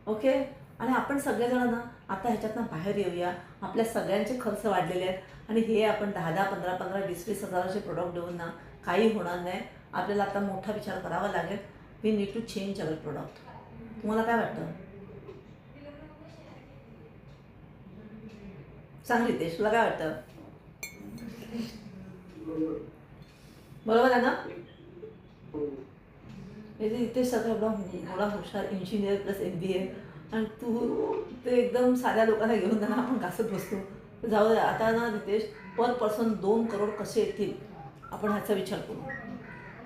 ओके. आणि आपण सगळेजण ना आता ह्याच्यातनं बाहेर येऊया. आपल्या सगळ्यांचे खर्च वाढलेले आहेत आणि हे आपण 10, 15, 20 हजाराचे प्रोडक्ट देऊन ना काही होणार नाही. आपल्याला आता मोठा विचार करावा लागेल. We need to change our product. तुम्हाला काय वाटतं? सांग रितेश, तुला काय वाटतं? बरोबर आहे ना? रितेश सगळं एवढा हुशार इंजिनियर प्लस MBA आणि तू ते एकदम साध्या लोकांना घेऊन त्यांना आपण घासत बसतो. तर जाऊ दे आता ना रितेश. पर पर्सन 2 करोड कसे येतील आपण ह्याचा विचार करू.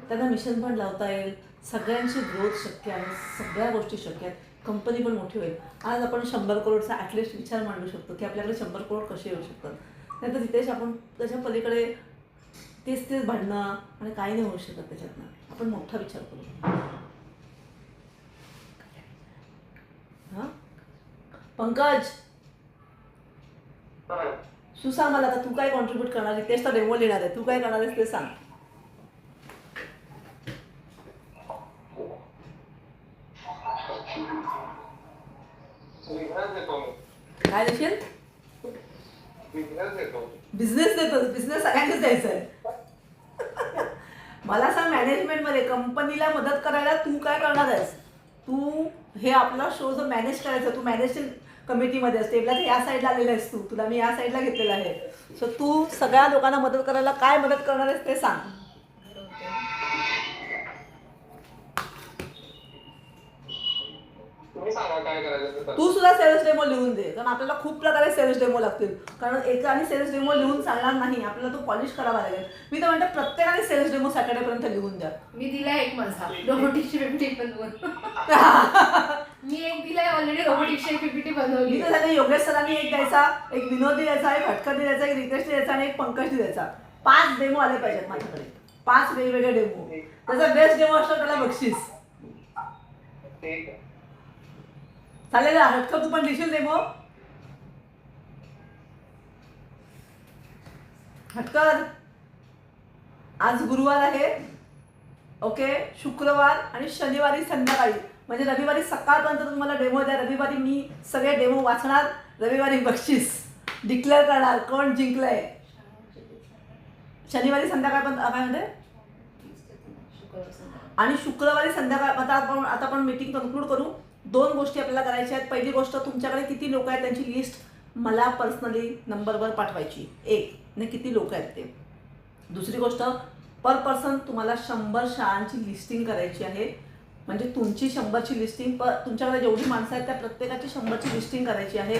त्यांना मिशन पण लावता येईल. सगळ्यांची ग्रोथ शक्य आहे. सगळ्या गोष्टी शक्य आहेत. कंपनी पण मोठी होईल. आज आपण 100 करोडचा ॲटलिस्ट विचार मांडू शकतो की आपल्याकडे 100 करोड कसे येऊ शकतात. नाहीतर रितेश आपण त्याच्या पलीकडे तेच भांडणं आणि काही नाही होऊ शकत त्याच्यातनं. आपण मोठा विचार करू. हां पंकज तू सांग मला आता. तू काय कॉन्ट्रीब्यूट करणार आहे? तेच तर डेमो लिहिणार आहे. तू काय करणार आहेस ते सांग. काय देशील? बिझनेस देतोस. बिझनेस सगळ्यांनीच द्यायचा आहे. मला सांग मॅनेजमेंटमध्ये कंपनीला मदत करायला तू काय करणार आहेस? तू हे आपला शो जो मॅनेज करायचा. तू मॅनेजिंग कमिटीमध्ये असते. टेबलाच्या या साईडला आलेला आहेस तू. तुला मी या साईडला घेतलेलं आहे. सो तू सगळ्या लोकांना मदत करायला काय मदत करणार आहेस ते सांग. तुम्ही सांगा काय करायचं. तू सुद्धा सेल्स डेमो लिहून दे, कारण आपल्याला खूप प्रकारे सेल्स डेमो लागतील. कारण एकाने सेल्स डेमो लिहून चालणार नाही, आपल्याला तो पॉलिश करावा लागेल. मी तर म्हणते प्रत्येकाने सेल्स डेमो सॅटर्डेपर्यंत लिहून द्या. मी दिलाय एक माझा रोबोटिक्सची PPT बनवून. मी एक दिलाय ऑलरेडी रोबोटिक्सची PPT बनवली. मी तर त्याने योगेश सरांनी एक द्यायचा, एक विनोदी द्यायचा, एक हटकर द्यायचा, एक रितेश द्यायचा आणि एक पंकज द्यायचा. 5 डेमो आले पाहिजेत माझ्याकडे, 5 वेगवेगळे डेमो. त्याचा बेस्ट डेमो असतो त्याला बक्षीस. ठीक आहे. चालेल ना? हटकर तू पण लिहिशील डेमो? हटकर आज गुरुवार आहे, ओके. शुक्रवार आणि शनिवारी संध्याकाळी, म्हणजे रविवारी सकाळपर्यंत तुम्हाला डेमो द्या. रविवारी मी सगळे डेमो वाचणार, रविवारी बक्षीस डिक्लेअर करणार कोण जिंकलंय. शनिवारी संध्याकाळपर्यंत काय म्हणते, आणि शुक्रवारी संध्याकाळ. आता आपण मीटिंग कन्क्लूड करू. 2 गोष्टी आपल्याला करायच्या आहेत. पहिली गोष्ट, तुमच्याकडे किती लोक आहेत त्यांची लिस्ट मला पर्सनली नंबरवर पाठवायची. 1 ने किती लोक आहेत ते. दुसरी गोष्ट, पर पर्सन तुम्हाला 100 शाळांची लिस्टिंग करायची आहे. म्हणजे तुमची 100ची लिस्टिंग, तुमच्याकडे जेवढी माणसं आहेत त्या प्रत्येकाची 100ची लिस्टिंग करायची आहे.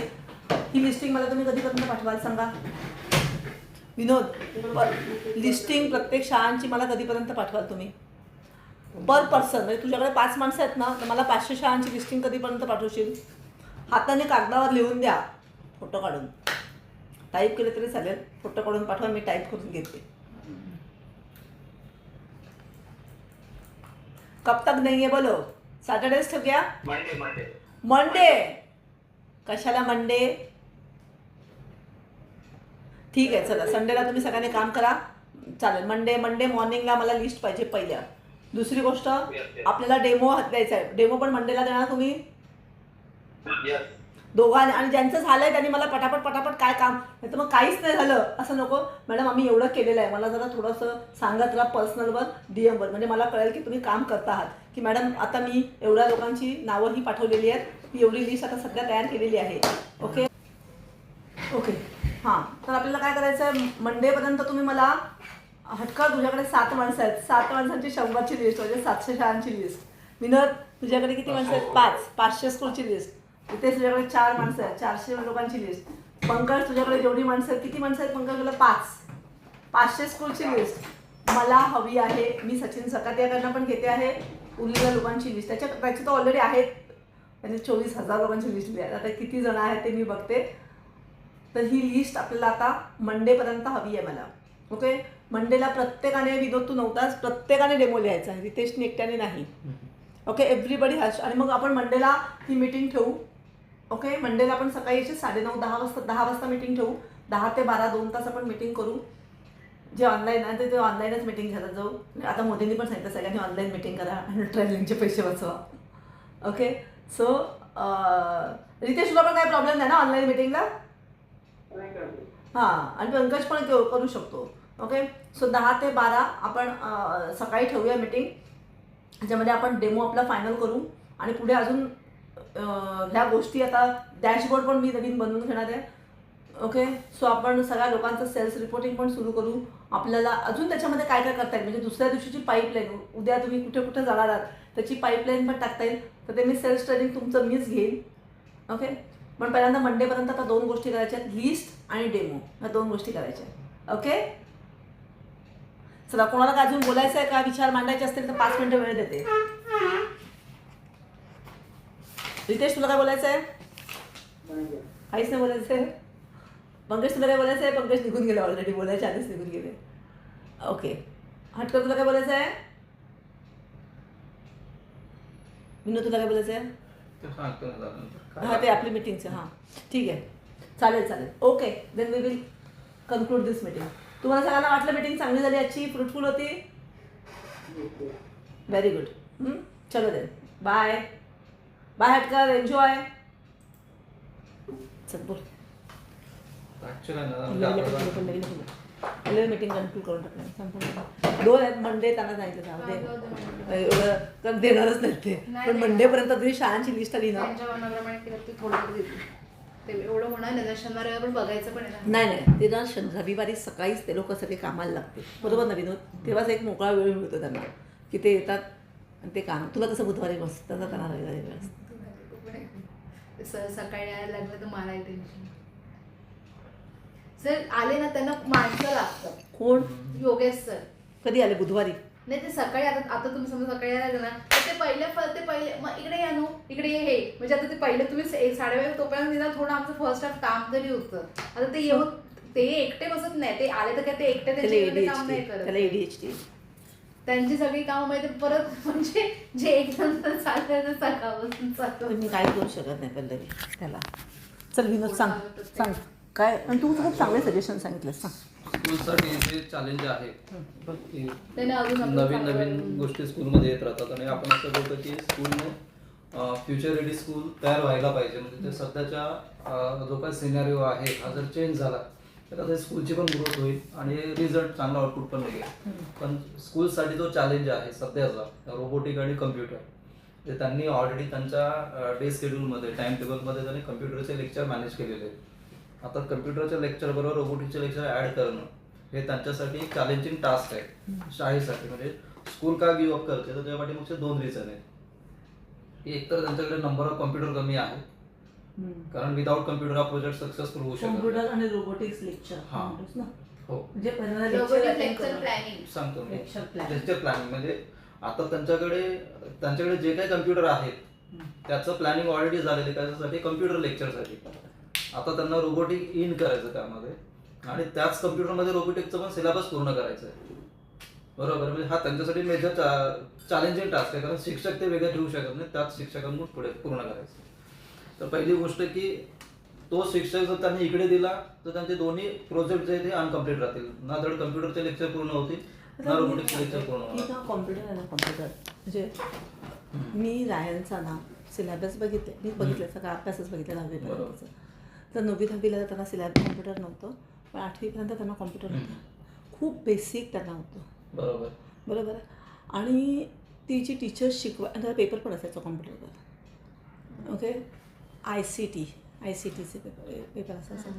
ही लिस्टिंग मला तुम्ही कधीपर्यंत पाठवाल सांगा विनोद. लिस्टिंग प्रत्येक शाळांची मला कधीपर्यंत पाठवाल तुम्ही पर पर्सन. म्हणजे तुझ्याकडे 5 माणसं आहेत ना, तर मला 500 शाळांची लिस्टिंग कधीपर्यंत पाठवशील. हाताने कागदावर लिहून द्या, फोटो काढून. टाईप केले तरी चालेल, फोटो काढून पाठवा, मी टाईप करून घेते. कब तक नहीं है बोलो. सॅटर्डेज ठेव गया. मंडे कशाला मंडे. ठीक आहे, चला संडेला तुम्ही सगळ्यांनी काम करा. चालेल. मंडे मॉर्निंगला मला लिस्ट पाहिजे पहिल्या. दुसरी गोष्ट, आपल्याला डेमो द्यायचा आहे. डेमो पण मंडेला देणार तुम्ही दोघांनी. आणि ज्यांचं झालंय त्यांनी मला पटापट काय काम, नाही तर मग काहीच नाही झालं असं नको. मॅडम आम्ही एवढं केलेलं आहे, मला जरा थोडंसं सांगत राहा पर्सनलवर, DM वर, म्हणजे मला कळेल की तुम्ही काम करता आहात. की मॅडम आता मी एवढ्या लोकांची नावंही पाठवलेली आहेत, ही एवढी लिस्ट आता सध्या तयार केलेली आहे. ओके. हां, तर आपल्याला काय करायचं आहे, मंडेपर्यंत तुम्ही मला, हटकर तुझ्याकडे 7 माणसं आहेत, 7 माणसांची 100ची लिस्ट, म्हणजे 700 शाळांची लिस्ट. विनोद तुझ्याकडे किती माणसं आहेत, 500 स्कूलची लिस्ट. इथे तुझ्याकडे 4 माणसं आहेत, 400 लोकांची लिस्ट. पंकज तुझ्याकडे जेवढी माणसं आहेत, किती माणसं आहेत पंकज तुला, 500 स्कूलची लिस्ट मला हवी आहे. मी सचिन सकातियाकडनं पण घेते आहे उरलेल्या लोकांची लिस्ट. त्याची तर ऑलरेडी आहेत, त्यांनी 24,000 लोकांची लिस्ट लिहिली आहे. आता किती जण आहेत ते मी बघते. तर ही लिस्ट आपल्याला आता मंडेपर्यंत हवी आहे मला. ओके. मंडेला प्रत्येकाने, विनोद तू नव्हताच, प्रत्येकाने डेमो लिहायचा आहे, रितेशने एकट्याने नाही. ओके. Everybody has. आणि मग आपण मंडेला ही मीटिंग ठेवू. ओके. मंडेला आपण सकाळी याची 9:30 10 वाजता मीटिंग ठेवू. 10 ते 12 2 तास आपण मीटिंग करू. जे ऑनलाईन आहे ते ऑनलाईनच मीटिंग घ्यायला जाऊ. आता मोदींनी पण सांगितलं सगळ्यांनी ऑनलाईन मीटिंग करा आणि ट्रॅव्हलिंगचे पैसे वाचवा. ओके. सो रितेश तुला पण काही प्रॉब्लेम नाही ना ऑनलाईन मीटिंगला. हां, आणि पंकज पण करू शकतो. ओके. सो 10 ते 12 आपण सकाळी ठेवूया मीटिंग, ज्याच्यामध्ये आपण डेमो आपला फायनल करू. आणि पुढे अजून ह्या गोष्टी, आता डॅशबोर्ड पण मी नवीन बनवून घेणार आहे. ओके. सो आपण सगळ्या लोकांचं सेल्स रिपोर्टिंग पण सुरू करू. आपल्याला अजून त्याच्यामध्ये काय काय करता येईल, म्हणजे दुसऱ्या दिवशीची पाईपलाईन, उद्या तुम्ही कुठे कुठे जाणार आहात त्याची पाईपलाईन पण टाकता येईल. तर ते मी सेल्स ट्रेनिंग तुमचं मीच घेईन. ओके. पण पहिल्यांदा मंडेपर्यंत आता 2 गोष्टी करायच्या आहेत, लिस्ट आणि डेमो, ह्या 2 गोष्टी करायच्या आहेत. ओके. चला, कोणाला काय अजून बोलायचं आहे का, विचार मांडायचे असतील तर 5 मिनिटं वेळ देते. रितेश तुला काय बोलायचं आहे, काहीच नाही बोलायचं आहे. पंकज तुला काय बोलायचं आहे, पंकज निघून गेले ऑलरेडी, बोलायच्या आधीच निघून गेले. ओके. हटकर तुला काय बोलायचं आहे, विनोद तुला काय बोलायचं आहे. हां, ते आपली मीटिंगचं. हां, ठीक आहे, चालेल. Okay, then we will conclude this meeting. तुम्हाला सगळ्यांना वाटलं मीटिंग चांगली झाली, आजची फ्रुटफुल होती. Very good. चलो देन, बाय हटकर, एन्जॉय. चल बोल. मीटिंग कन्क्लूड करून टाकणार. 2 आहेत मंडे, त्यांना सांगितलं जाऊ एवढं देणारच नाही ते, पण मंडेपर्यंत तुझी शाळांची लिस्ट आली ना. एवढं होणार नाही, शनिवार पण बघायचं पण नाही, ते ना रविवारी सकाळीच ते लोक सगळे कामाला लागते, बरोबर ना विनोद. तेव्हाच एक मोकळा वेळ मिळतो त्यांना की ते येतात आणि ते काम. तुला कसं बुधवारी मस्त, तसं त्यांना रविवारी वेळ असतो. सर सकाळी यायला लागलं तर मलाही टेन्शन. सर आले ना त्यांना माणसं लागतं. कोण? योगेश सर. कधी आले? बुधवारी? नाही ते सकाळी आता तुम्ही समजा सकाळी यायला लागलं ना तर ते पहिले मग इकडे या नो इकडे ये हे म्हणजे आता ते पहिले तुम्ही 1:30 तोपर्यंत निदान थोडं आमचं फर्स्ट हाफ काम तरी होतं. आता ते येऊन ते एकटे बसत नाही, ते आले तर काय ते एकटे त्याला त्याचे काम नाही ADHD, करत. त्याला ADHD. त्यांची सगळी कामं माहिती परत म्हणजे जे एकदम चालतं सकाळपासून चालतं. तर मी काय करू शकत नाही पल्लवी त्याला. चल विनोद सांग सांग काय. आणि तू खूप चांगले सजेशन सांगितलं, सांग. स्कूलसाठी जे चॅलेंज आहे की त्याने अजून आपलं नवीन चांगलं नवीन गोष्टी स्कूलमध्ये येत राहतात आणि आपण असं बोलतो की स्कूलने फ्युचर रेडी स्कूल तयार व्हायला पाहिजे. म्हणजे ते सध्याच्या जो काही सिनेरिओ आहे हा जर चेंज झाला तर आता स्कूलची पण ग्रोथ होईल आणि रिझल्ट चांगला आउटपुट पण निघेल. पण स्कूलसाठी जो चॅलेंज आहे सध्याचा रोबोटिक आणि कम्प्युटर, ते त्यांनी ऑलरेडी त्यांच्या डे शेड्यूलमध्ये टाइम टेबलमध्ये त्यांनी कम्प्युटरचे लेक्चर मॅनेज केलेले आहेत. आता कम्प्युटरच्या लेक्चर बरोबर रोबोटिकचे लेक्चर ॲड करणं हे त्यांच्यासाठी एक चॅलेंजिंग टास्क आहे शाळेसाठी. म्हणजे स्कूल का गिव्ह अप करते तर त्यासाठी मग 2 रिझन आहेत की एकतर त्यांच्याकडे नंबर ऑफ कम्प्युटर कमी आहे, कारण विदाउट कम्प्युटर हा प्रोजेक्ट सक्सेसफुल होऊ शकतो. कॉम्प्युटर आणि रोबोटिक्स लेक्चर हां. ना. हो, म्हणजे पहिल्यांदा robotic lecture lecture attend planning. सांगतो मी. Lecture plan. लेक्चर प्लॅनिंग म्हणजे आता त्यांच्याकडे जे काही कम्प्युटर आहेत त्याचं प्लॅनिंग ऑलरेडी झालेलं कशासाठी? कम्प्युटर लेक्चरसाठी. आता त्यांना रोबोटिक इन करायचं त्यामध्ये आणि त्याच कम्प्युटरमध्ये रोबोटिकचं पण सिलेबस पूर्ण करायचं आहे. बरोबर, म्हणजे हा त्यांच्यासाठी मेजर चॅलेंजिंग टास्क आहे, कारण शिक्षक ते वेगळे ठेवू शकत नाही, त्याच शिक्षकांकडून पुढे पूर्ण करायचं. तर पहिली गोष्ट की तो शिक्षक जर त्यांनी इकडे दिला तर त्यांचे दोन्ही प्रोजेक्ट जे ते अनकम्प्लीट राहतील. ना तर कम्प्युटरचे लेक्चर पूर्ण होतील ना रोबोटिक्सचे लेक्चर पूर्ण होणार. कॉम्प्युटर आहे ना, कॉम्प्युटर म्हणजे मी रायनचा ना सिलेबस बघितले, मी बघितलं सगळं अभ्यासच बघितलं 10वीपर्यंतचं. तर 9वी-10वीला त्यांना कॉम्प्युटर नव्हतं, पण 8वीपर्यंत त्यांना कॉम्प्युटर होतं. खूप बेसिक त्यांना होतं. बरोबर बरोबर आहे. आणि ती जी टीचर्स त्याला पेपर पण असायचा कॉम्प्युटरवर. ओके, ICTचे पेपर असायचा.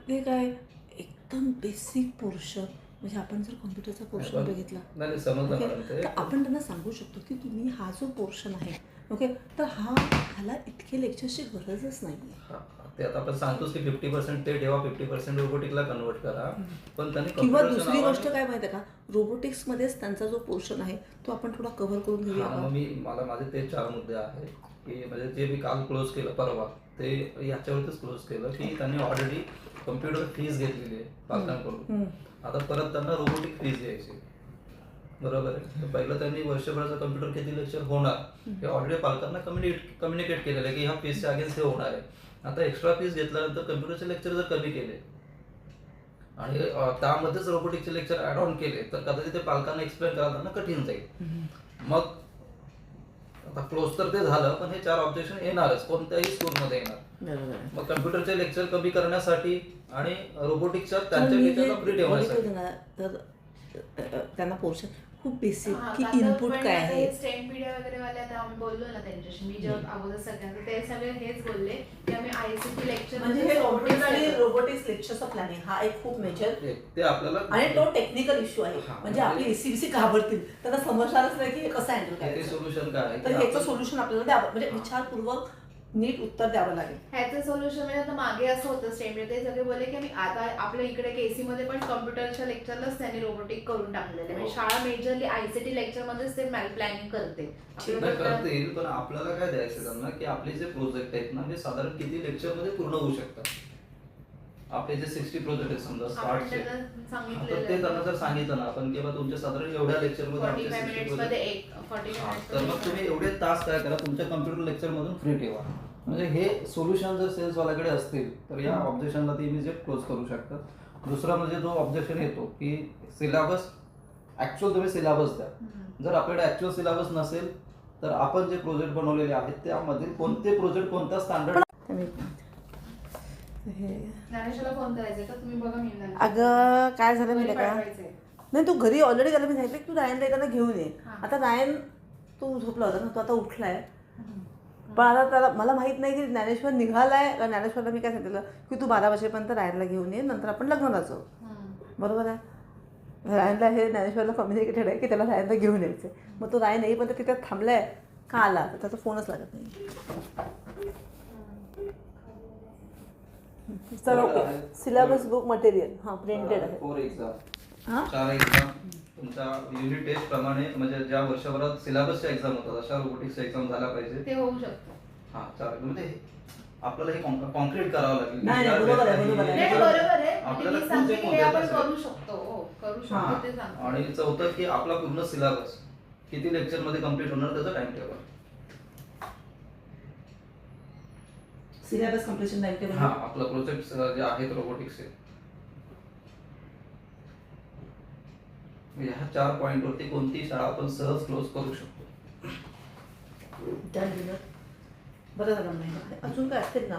ते काय एकदम बेसिक पोर्शन, म्हणजे आपण जर कॉम्प्युटरचा पोर्शन बघितला नाही समजलं ओके, मॅडम ते. तर आपण त्यांना सांगू शकतो की तुम्ही हा जो पोर्शन आहे ओके, तर ह्याला इतके लेक्चर्सची गरजच नाही आहे. ते आता आपण सांगतोच की 50% ते ठेवा, 50% रोबोटिकला कन्वर्ट करा. पण त्यांनी किंवा computerच्या दुसरी गोष्ट नावाने- काय माहिती आहे का, रोबोटिक्समध्येच त्यांचा जो पोर्शन आहे तो आपण थोडा कव्हर करून घेऊया हा, का? मग माझे ते 4 मुद्दे आहेत की म्हणजे जे मी काल क्लोज केलं परवा ते याच्यावरतीच क्लोज केलं की त्यांनी ऑलरेडी कम्प्युटर फीज घेतलेली आहे पालकांकडून. आता परत त्यांना रोबोटिक फीज द्यायची. बरोबर आहे. तर पहिलं त्यांनी वर्षभराचं कम्प्युटर किती लेक्चर होणार हे ऑलरेडी पालकांना कम्युनिकेट केलेलं आहे की ह्या फीजच्या अगेन्स्ट हे होणार आहे. आता एक्स्ट्रा फीज घेतल्यानंतर कम्प्युटरचे लेक्चर जर कमी केले आणि त्यामध्येच रोबोटिकचे लेक्चर ॲड ऑन केले तर कदाचित ते पालकांना एक्सप्लेन करायला त्यांना कठीण जाईल. मग आता क्लोज तर ते झालं, पण हे 4 ऑब्जेक्शन येणारच कोणत्याही स्कूलमध्ये येणार. बरोबर आहे. मग कम्प्युटरचे लेक्चर कमी करण्यासाठी आणि रोबोटिक्सच्या तर त्यांच्या मी टीचरला फ्री जे ठेवण्यासाठी. बघितलं ना, तर त्यांना पोर्शन खूप बेसिक हा, की आता इनपुट पण काय आता आहे. हे स्टेम मीडिया वगैरे वाले आता आम्ही बोललो ना त्यांच्याशी, मी जेव्हा अगोदर सगळ्यांना ते सगळे हेच बोलले की आम्ही ICT लेक्चर म्हणजे हे रोबोटिक्स लेक्चरचा प्लॅनिंग हा एक खूप मेजर ते आपल्याला आणि तो टेक्निकल इश्यू आहे. हा, म्हणजे आपली ACBC घाबरतील, त्यांना समजणारच नाही की हे कसं हँडल ते करायचं. सोल्युशन काय आहे तर की ह्याचं आपण- सोल्युशन आपल्याला द्यावं, म्हणजे विचारपूर्वक नीट उत्तर द्यावं लागेल. ह्याचं सोल्युशन म्हणजे आता मागे असं होतं स्टेम ते सगळे बोलले की आम्ही आता आपल्या इकडे KC मध्ये पण कम्प्युटरच्या लेक्चरलाच त्यांनी रोबोटिक करून टाकलेलं आहे. म्हणजे शाळा मेजरली ICT लेक्चर मध्येच ते प्लॅनिंग करते. नाही करतील, पण आपल्याला काय द्यायचं त्यांना की आपले जे प्रोजेक्ट आहेत ना ते साधारण किती लेक्चर मध्ये पूर्ण होऊ शकतात. आपले जे 60 प्रोजेक्ट आहेत समजा आपण स्टार्टचे, त्यांना तर सांगितलेलं ते त्यांना जर सांगितलं ना आपण की बा तुमच्या साधारण एवढ्या लेक्चर मध्ये आमचे 45 60 मिनिट्स मध्ये project- एक 45 हा, मिनिट्स तर मग तुम्ही एवढे तास काय करा तुमच्या कम्प्युटर लेक्चर मधून फ्री ठेवा. म्हणजे हे सोल्युशन जर सेल्सवाल्याकडे असतील तर या ऑब्जेक्शनला ते इमिजिएट क्लोज करू शकतात. दुसरा म्हणजे जो ऑब्जेक्शन येतो की सिलेबस ऍक्च्युअल तुम्ही सिलेबस द्या. जर आपल्याकडे ऍक्च्युअल सिलेबस नसेल तर आपण जे प्रोजेक्ट बनवलेले आहेत त्यामध्ये कोणते प्रोजेक्ट कोणत्या स्टँडर्ड ज्ञानेश्वरला फोन करायचा का तुम्ही बघा मी अगं काय झालं माहिती का, पाठवायचंय. नाही तू घरी ऑलरेडी त्याला मी सांगितलं की तू रायनला येताना घेऊन ये. हा. आता रायन तू झोपला होता ना, तो आता उठलाय. पण आता त्याला मला माहित नाही की ज्ञानेश्वर निघालाय का. ज्ञानेश्वरला मी काय सांगितलं की तू 12 वाजेपर्यंत रायनला घेऊन ये, नंतर आपण लग्नाला जाऊ. बरोबर आहे. रायनला हे ज्ञानेश्वरला कम्युनिकेटेड आहे की त्याला रायनला घेऊन यायचं. मग तो रायन येईपर्यंत तिथे थांबलाय का आला तर त्याचा फोनच लागत नाही. चल ओके. सिलेबस बुक मटेरियल हां प्रिंटेड आहे. 4 एक्झाम हां 4 एक्झाम तुमच्या युनिट टेस्ट प्रमाणे म्हणजे ज्या वर्षभरात सिलेबसच्या एक्झाम होतात अशा रोबोटिक्सच्या एक्झाम झाल्या पाहिजे. ते होऊ शकतं. हा 4 म्हणजे आपल्याला हे कॉन्क्रीट करावं लागेल. नाही, बरोबर आहे, बरोबर आहे. नाही, बरोबर आहे. आपल्याला मी सांगते की हे कोणते आपण असेल? करू शकतो. हो, करू शकतो ते सांगतो. आणि चौथं की आपला पूर्ण सिलेबस किती लेक्चर मध्ये कम्प्लीट होणार त्याचं time table. Syllabus completion time table. हा आपला प्रोजेक्ट जे आहेत रोबोटिक्सचे ह्या 4 पॉइंट वरती कोणती शाळा आपण सहज क्लोज करू शकतो. त्या दिलं बरं झालं नाही. अजून काय असेल ना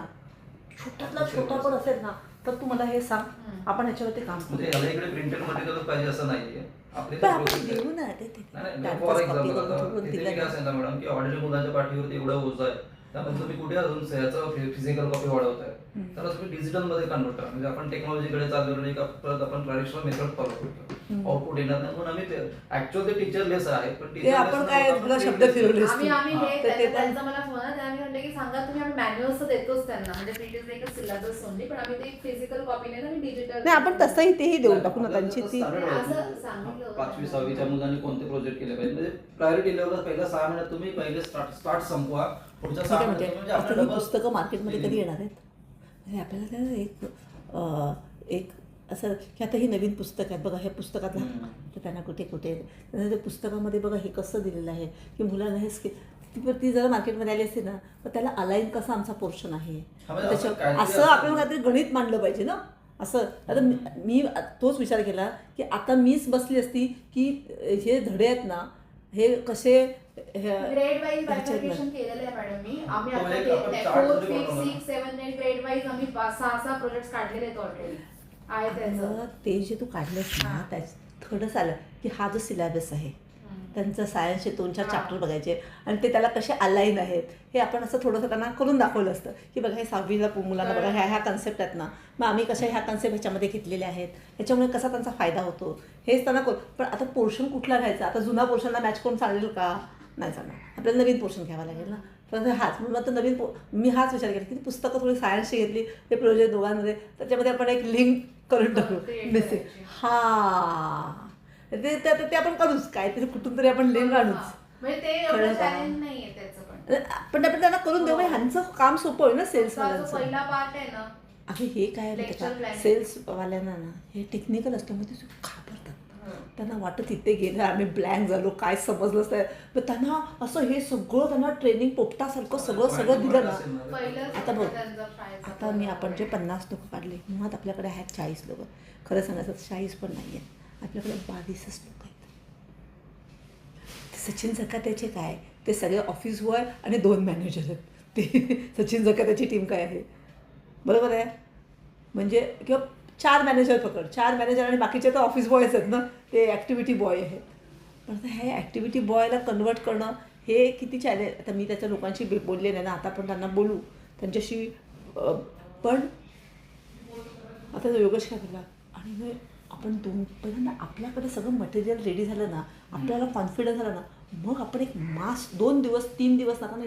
छोट्यातला छोटा पण असेल ना तर तू मला हे सांग, आपण ह्याच्यावरती काम करू. म्हणजे याला इकडे प्रिंटेड मटेरियल पाहिजे असं नाहीये. आपले पण आपण देऊ ना ते फॉर एक्झाम्पल इथे काय सांगितलं मॅडम की ऑलरेडी मुलांच्या पाठीवरती एवढं ओझं आहे त्यामुळे तुम्ही कुठे अजून याचं फिजिकल कॉपी वाढवताय त्याला तुम्ही डिजिटल मध्ये कन्वर्ट करा. म्हणजे आपण टेक्नॉलॉजीकडे चाललो नाही का परत आपण ट्रॅडिशनल मेथड फॉलो करतो आउटपुट येणार नाही म्हणून आम्ही ऍक्च्युअल ते टीचरलेस आहे पण ते आपण काय तुला शब्द फिरवले आम्ही हे तर ते पण त्यांचा मला फोन आहे त्यांनी म्हटलं की सांगा तुम्ही आम्ही मॅन्युअल्स तर देतोच त्यांना म्हणजे प्रिंटेड एक सिलेबस ओनली पण आम्ही ते फिजिकल कॉपी नाही आणि डिजिटल नाही आपण तसंही तेही देऊन टाकू ना त्यांची ती. असं सांगितलं होतं. 5वी 6वीच्या मुलांनी कोणते प्रोजेक्ट केले पाहिजे म्हणजे प्रायोरिटी लेवलला पहिल्या 6 महिन्यात तुम्ही पहिले स्टार्ट संपवा. पुढच्या 6 ठीक आहे, महिन्यात म्हणजे आता आपल्याला ही पुस्तकं मार्केटमध्ये कधी येणार आहेत? म्हणजे आपल्याला काय एक असं की आता ही नवीन पुस्तक आहेत बघा, ह्या पुस्तकातला तर त्यांना कुठे त्यांना ते पुस्तकामध्ये बघा हे कसं दिलेलं आहे की मुलांना हे ती जर मार्केटमध्ये आली असते ना तर त्याला अलाईन कसा आमचा पोर्शन आहे त्याच्या असं आपल्याला काहीतरी गणित मांडलं पाहिजे ना. असं आता मी तोच विचार केला की आता मीच बसली असती की हे धडे आहेत ना हे कसे ग्रेड वाईज बायफर्केशन केलेलं आहे मॅडम मी. आम्ही तो एक आपण आता chart 4, मध्ये 5, बनवला. 6, 7, 8 ग्रेड वाईज आम्ही 6 प्रोजेक्ट्स काढलेले आहेत ऑलरेडी आहे त्याचं. ते जे तू काढलंस ना त्यात थोडंच आलं की हा जो सिलेबस आहे त्यांचं सायन्सचे 2-4 चॅप्टर बघायचे आणि ते त्याला कसे अलाईन आहेत हे आपण असं थोडंसं त्यांना करून दाखवलं असतं की बघा हे 6वीला मुलांना बघा ह्या कन्सेप्ट आहेत ना मग आम्ही कशा ह्या कन्सेप्ट ह्याच्यामध्ये घेतलेल्या आहेत ह्याच्यामुळे कसा त्यांचा फायदा होतो हेच त्यांना पण आता पोर्शन कुठला घ्यायचा. आता जुना पोर्शनला मॅच करून चालेल का? नाही चालणार. आपल्याला नवीन पोर्शन घ्यावा लागेल ना. पण हाच मग आता मी हाच विचार केला की ती पुस्तकं थोडी सायन्सची घेतली ते प्रोजेक्ट दोघांमध्ये त्याच्यामध्ये आपण एक लिंक करून टाकू मेसेज. हां ते आपण करूच काय तरी कुठून तरी आपण लिंक आणूच. म्हणजे ते एवढं चॅलेंज नाहीये त्याचं पण आपण त्यांना करून देऊ ह्यांचं काम सोपं होईल ना सेल्सवाल्यांचं. पहिला पार्ट आहे ना अगं हे काय आहे सेल्सवाल्यांना ना हे टेक्निकल असल्यामुळे ते घाबरतात. त्यांना वाटत इथे गेलं आम्ही ब्लँक झालो काय समजलंच नाही. पण त्यांना असं हे सगळं त्यांना ट्रेनिंग पोपटासारखं सगळं दिलं ना. आता बघ आता आपण जे 50 लोक काढले मुळात आपल्याकडे आहेत 40 लोक. खरं सांगायचं 40 पण नाही आहेत आपल्याकडे 22च लोक आहेत. सचिन जकात्याचे काय ते सगळे ऑफिस बॉय आणि 2 मॅनेजर आहेत. ते सचिन जकात्याची टीम काय आहे बरोबर आहे. म्हणजे किंवा 4 मॅनेजर पकड 4 मॅनेजर आणि बाकीचे तर ऑफिस बॉयच आहेत ना ते ॲक्टिव्हिटी बॉय आहेत. पण आता हे ॲक्टिव्हिटी बॉयला कन्वर्ट करणं हे किती चॅलेंज. आता मी त्याच्या लोकांशी बोलले नाही ना आता पण त्यांना बोलू त्यांच्याशी. पण आता योगेश काय बोलला आणि आपण पहिल्यांदा आपल्याकडे सगळं मटेरियल रेडी झालं ना आपल्याला कॉन्फिडन्स झाला ना मग आपण एक 2 दिवस 3 दिवस ना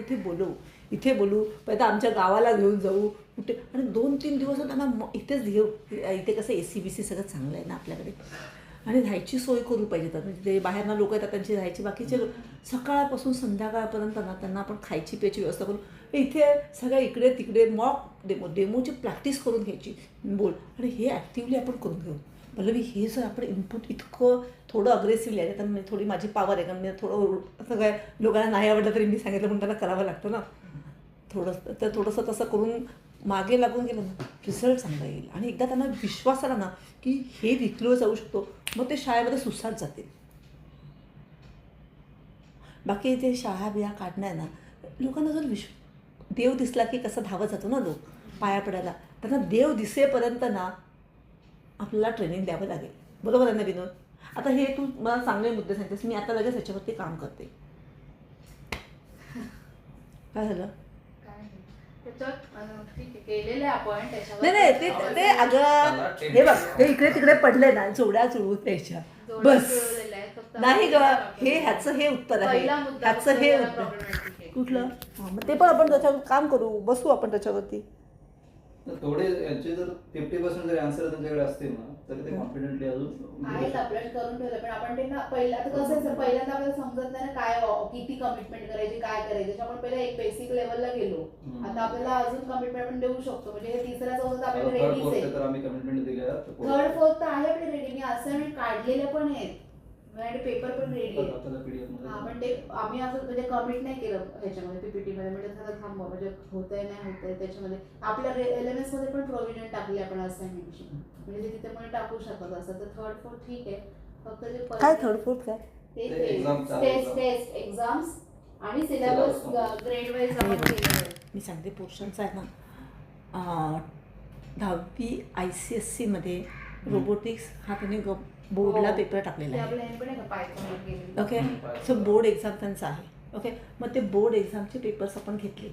इथे बोलू पहिलं आमच्या गावाला घेऊन जाऊ कुठे आणि 2-3 दिवस त्यांना इथेच घेऊ. इथे कसं AC-BC सगळं चांगलं आहे ना आपल्याकडे आणि राहायची सोय करू पाहिजे. तर म्हणजे ते बाहेरनं लोक येतात त्यांची राहायची बाकीचे सकाळपासून संध्याकाळपर्यंत ना त्यांना आपण खायची प्यायची व्यवस्था करून इथे सगळ्या इकडे तिकडे मॉक डेमोची प्रॅक्टिस करून घ्यायची बोल आणि हे ॲक्टिव्हली आपण करून घेऊ. म्हणजे हे जर आपण इनपुट इतकं थोडं अग्रेसिव्हली आहे तर मी थोडी माझी पॉवर आहे कारण मी थोडं असं काय लोकांना नाही आवडलं तरी मी सांगितलं म्हणून त्यांना करावं लागतं ना. थोडंसं तसं करून मागे लागून गेलं ना रिझल्ट चांगला येईल आणि एकदा त्यांना विश्वास आला ना की हे विकलं जाऊ शकतो मग ते शाळेमध्ये सुसाट जातील. बाकी ते शाळा बिया काढणं ना लोकांना जर देव दिसला की कसं धावत जातो ना लोक पाया पडायला त्यांना देव दिसेपर्यंत ना आपल्याला ट्रेनिंग द्यावं लागेल. बरोबर आहे ना विनोद. आता हे तू मला चांगले मुद्दे सांगतेस मी आता लगेच ह्याच्यावरती काम करते. काय झालं काय त्याच्यात ठीक आहे केलेलं आहे आपण त्याच्यावर नाही नाही ते अगं हे बघ हे इकडे तिकडे पडले ना जोड्या जुळवून द्यायच्या जोड्या बस जुळवलेल्या आहेत, फक्त नाही ग आपण ह्याचं हे उत्तर आहे पहिला मुद्दा ह्याचं हे जरा उत्तर problematic आहे. कुठलं मग ते पण आपण त्याच्यावर काम करू बसू आपण त्याच्यावरती तर थोडे यांचे जर 50% जरी आन्सर त्यांच्याकडे असतील ना तरी ते कॉन्फिडेंटली अजून आहेत अपलोड करून ठेवलं पण आपण ते ना पहिला आता कसं असतं पहिल्यांदा आपल्याला समजत नाही ना काय किती कमिटमेंट करायची काय करायची त्याच्यामुळे आपण पहिला एक बेसिक लेवलला गेलो आता आपल्याला अजून कमिटमेंट आपण देऊ शकतो म्हणजे हे तिसरा चौथा आपल्याला थर्ड रेडीच आहे फोर्थ तर आम्ही कमिटमेंट दिल्या थर्ड फोर्थ तर आहे आपले रेडी मी असाइनमेंट काढलेले पण आहेत माझ्याकडे पेपर पण रेडी आहे आपल्याला पीडीएफ हा मध्ये पण ते आम्ही असं म्हणजे कमिट नाही केलं ह्याच्यामध्ये पीपीटी मध्ये म्हणजे जरा थांबवा म्हणजे होतंय नाही होतंय त्याच्यामध्ये आपल्या LMS मध्ये पण प्रोव्हिजन टाकली आपण असाइनमेंटची म्हणजे ते तिथे पण टाकू शकत असं तर थर्ड फोर्थ ठीक आहे फक्त जे काय थर्ड फोर्थ काय ते exam चालू टेस्ट एक्झाम्स आणि सिलेबस ग्रेड वाईज आपण केलेलं आहे मी सांगते पोर्शनचा आहे ना 10वी ICSE मध्ये रोबोटिक्स हा त्याने बोर्डला हो. पेपर टाकलेला ते आहे आपल्या ह्याने पण आहे का पायथॉनवर केलेलं ओके सो बोर्ड एक्झाम त्यांचा आहे ओके मग ते बोर्ड एक्झामचे पेपर्स आपण घेतले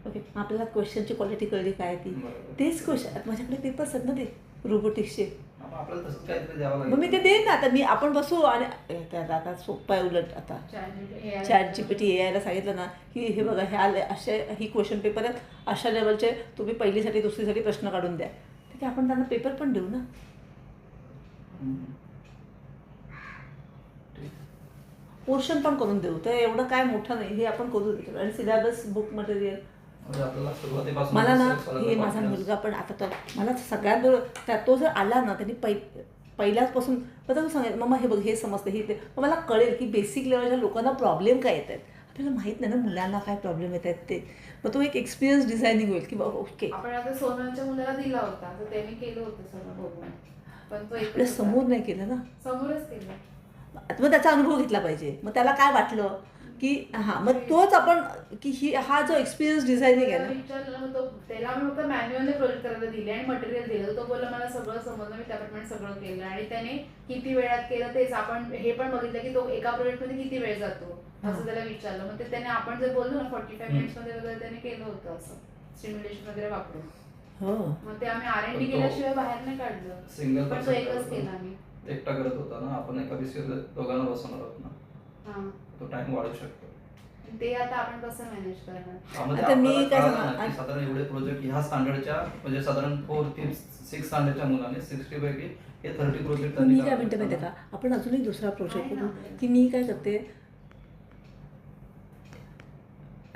ओके मग आपल्याला क्वेश्चनची क्वालिटी कळली काय ती बरोबर. तेच क्वेश्चन माझ्याकडे पेपर्स आहेत ना ते रोबोटिक्सचे आपल्याला तसंच काहीतरी द्यावं मग मी लागेल ते देईन ना आता मी आपण बसू आणि त्यात आता सोपं आहे उलट आता चॅट GPT AI ला सांगितलं ना की हे बघा ह्या अशा ही क्वेश्चन पेपर आहेत अशा लेवलचे तुम्ही पहिलीसाठी दुसरीसाठी प्रश्न काढून द्या ठीक आहे आपण त्यांना पेपर पण देऊ ना पोर्शन पण करून देऊ तर एवढं काय मोठं नाही हे आपण करू देतो आणि सिलेबस बुक मटेरियल म्हणजे आपल्याला सुरुवातीपासून मला ना स्वतःला हे माझा confidence- मुलगा पण आता तर मला सगळ्यात बरोबर तो जर आला ना त्यांनी पहिल्याचपासून तो सांगेल मम्मा हे बघ हे समजतं हे ते मग मला कळेल की बेसिक लेवलच्या लोकांना प्रॉब्लेम काय येत आहेत आपल्याला माहीत नाही ना मुलांना काय प्रॉब्लेम येत आहेत ते मग तो एक एक्सपिरियन्स डिझायनिंग होईल की बाबा ओके आपण आता सोनलच्या मुलाला दिला होता तर त्यांनी केलं होतं सगळं बघून पण तो आपल्या एकच होता. समोर नाही केलं ना समोरच केलं मग त्याचा अनुभव घेतला पाहिजे मग त्याला काय वाटलं की हां मग तोच आपण की हा जो एक्सपिरियन्स डिझायनिंग आहे त्याला ना विचारलं मग तो त्याला मी फक्त मॅन्युअलने प्रोजेक्ट करायला दिले आणि मटेरियल दिलं तो बोलला मला सगळं समजलं मी त्याप्रमाणे सगळं केलं आणि त्याने किती वेळात केलं तेच आपण हे पण बघितलं की तो एका प्रोजेक्टमध्ये किती वेळ जातो असं त्याला विचारलं मग ते त्याने आपण जर बोललो ना 45 मिनिट्समध्ये वगैरे त्याने केलं होतं असं सिम्युलेशन वगैरे वापरून हो मग ते आम्ही R&D पण तो केल्याशिवाय बाहेर नाही काढलं सिंगल पण तो एकच केला आम्ही एकटा करत होता ना आपण एका विषयावर दोघांना बसवणार आहोत ना हा तो टाइम वाढू शकतो ते आता आपण कसं मॅनेज करणार त्यामध्ये आता मी आपल्याला काय कळलं सांगणार? ना की साधारण एवढे प्रोजेक्ट ह्या स्टँडर्डच्या म्हणजे साधारण 4 ते 6 स्टँडर्डच्या मुलाने 60 पैकी हे 30 प्रोजेक्ट मी काय म्हणते माहिती का आपण अजूनही दुसरा प्रोजेक्ट आहे करू ना. की मी काय करते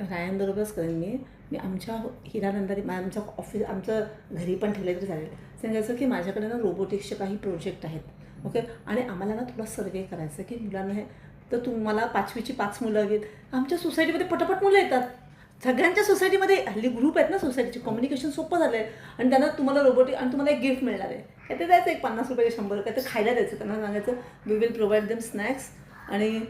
रायन बरोबरच करेन मी आमच्या हिरानंदारी आमच्या ऑफिस आमचं घरी पण ठेवलं तरी चालेल सांगायचं की माझ्याकडे ना रोबोटिक्सचे काही प्रोजेक्ट आहेत ओके आणि आम्हाला ना थोडा सर्वे करायचं की मुलांना हे तर तुम्हाला 5वीची 5 मुलं हवी आहेत आमच्या सोसायटीमध्ये पटापट मुलं येतात सगळ्यांच्या सोसायटीमध्ये हल्ली ग्रुप आहेत ना सोसायटीचे कम्युनिकेशन सोपं झालं आहे आणि त्यांना तुम्हाला रोबोटिक आणि तुम्हाला एक गिफ्ट मिळणार आहे काय ते द्यायचं एक 50 रुपये 100 काय ते खायला द्यायचं त्यांना सांगायचं we will provide them snacks आणि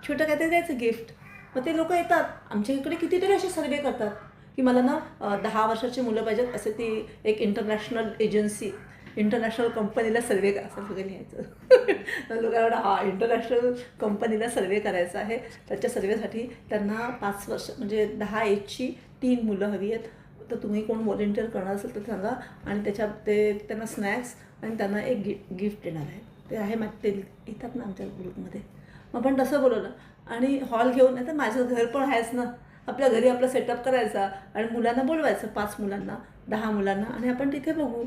छोटं काय ते द्यायचं गिफ्ट मग ते लोक येतात आमच्या इकडे कितीतरी असे सर्वे करतात की मला ना 10 वर्षाची मुलं पाहिजेत असे ती एक इंटरनॅशनल एजन्सी इंटरनॅशनल कंपनीला सर्वे असं सगळं लिहायचं लोकांना हा इंटरनॅशनल कंपनीला सर्वे करायचा आहे त्याच्या सर्वेसाठी त्यांना 5 वर्ष म्हणजे 10 एजची 3 मुलं हवी आहेत तर तुम्ही कोण व्हॉलेंटिअर करणार असेल तर सांगा आणि ते त्यांना स्नॅक्स आणि त्यांना एक गिफ्ट देणार आहे ते आहे ते येतात ना आमच्या ग्रुपमध्ये मग आपण तसं बोलवलं आणि हॉल घेऊन नाही तर माझं घर पण आहेच ना आपल्या घरी आपला सेटअप करायचा आणि मुलांना बोलवायचं 5 मुलांना 10 मुलांना आणि आपण तिथे बघू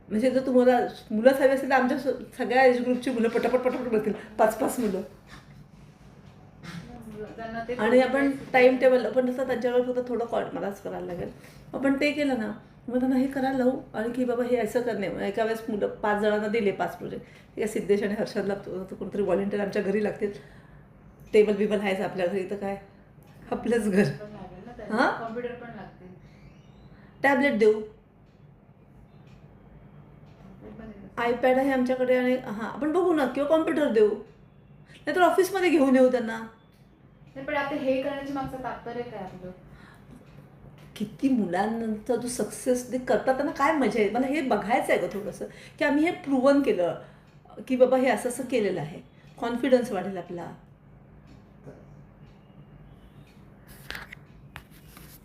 म्हणजे जर तुम्हाला मुलं हवी असेल तर आमच्या सगळ्या एज ग्रुपची मुलं पटापट बसतील 5-5 मुलं त्यांना ते आणि आपण टाईम टेबल आपण तसं त्यांच्यावर फक्त थोडं मलाच करायला लागेल आपण ते केलं ना मग त्यांना हे करायला लावू आणि की बाबा हे असं करणे एका वेळेस मुलं 5 जणांना दिले 5 प्रोजेक्ट एका सिद्धेश आणि हर्षदला कोणतरी व्हॉलेंटियर आमच्या घरी लागतील टेबल बिबल आहेच आपल्या घरी तर काय आपलंच घर हां कॉम्प्युटर पण लागते टॅबलेट देऊ आयपॅड आहे आमच्याकडे आणि हां आपण बघू ना किंवा कॉम्प्युटर देऊ नाहीतर ऑफिसमध्ये घेऊन येऊ त्यांना नाही पण आता हे करण्याची मागचं तात्पर्य काय आपलं किती मुलांचा जो सक्सेस ते करतात त्यांना काय मजा आहे मला हे बघायचं आहे का थोडंसं की आम्ही हे प्रूव्हन केलं की बाबा हे असं असं केलेलं आहे कॉन्फिडन्स वाढेल आपला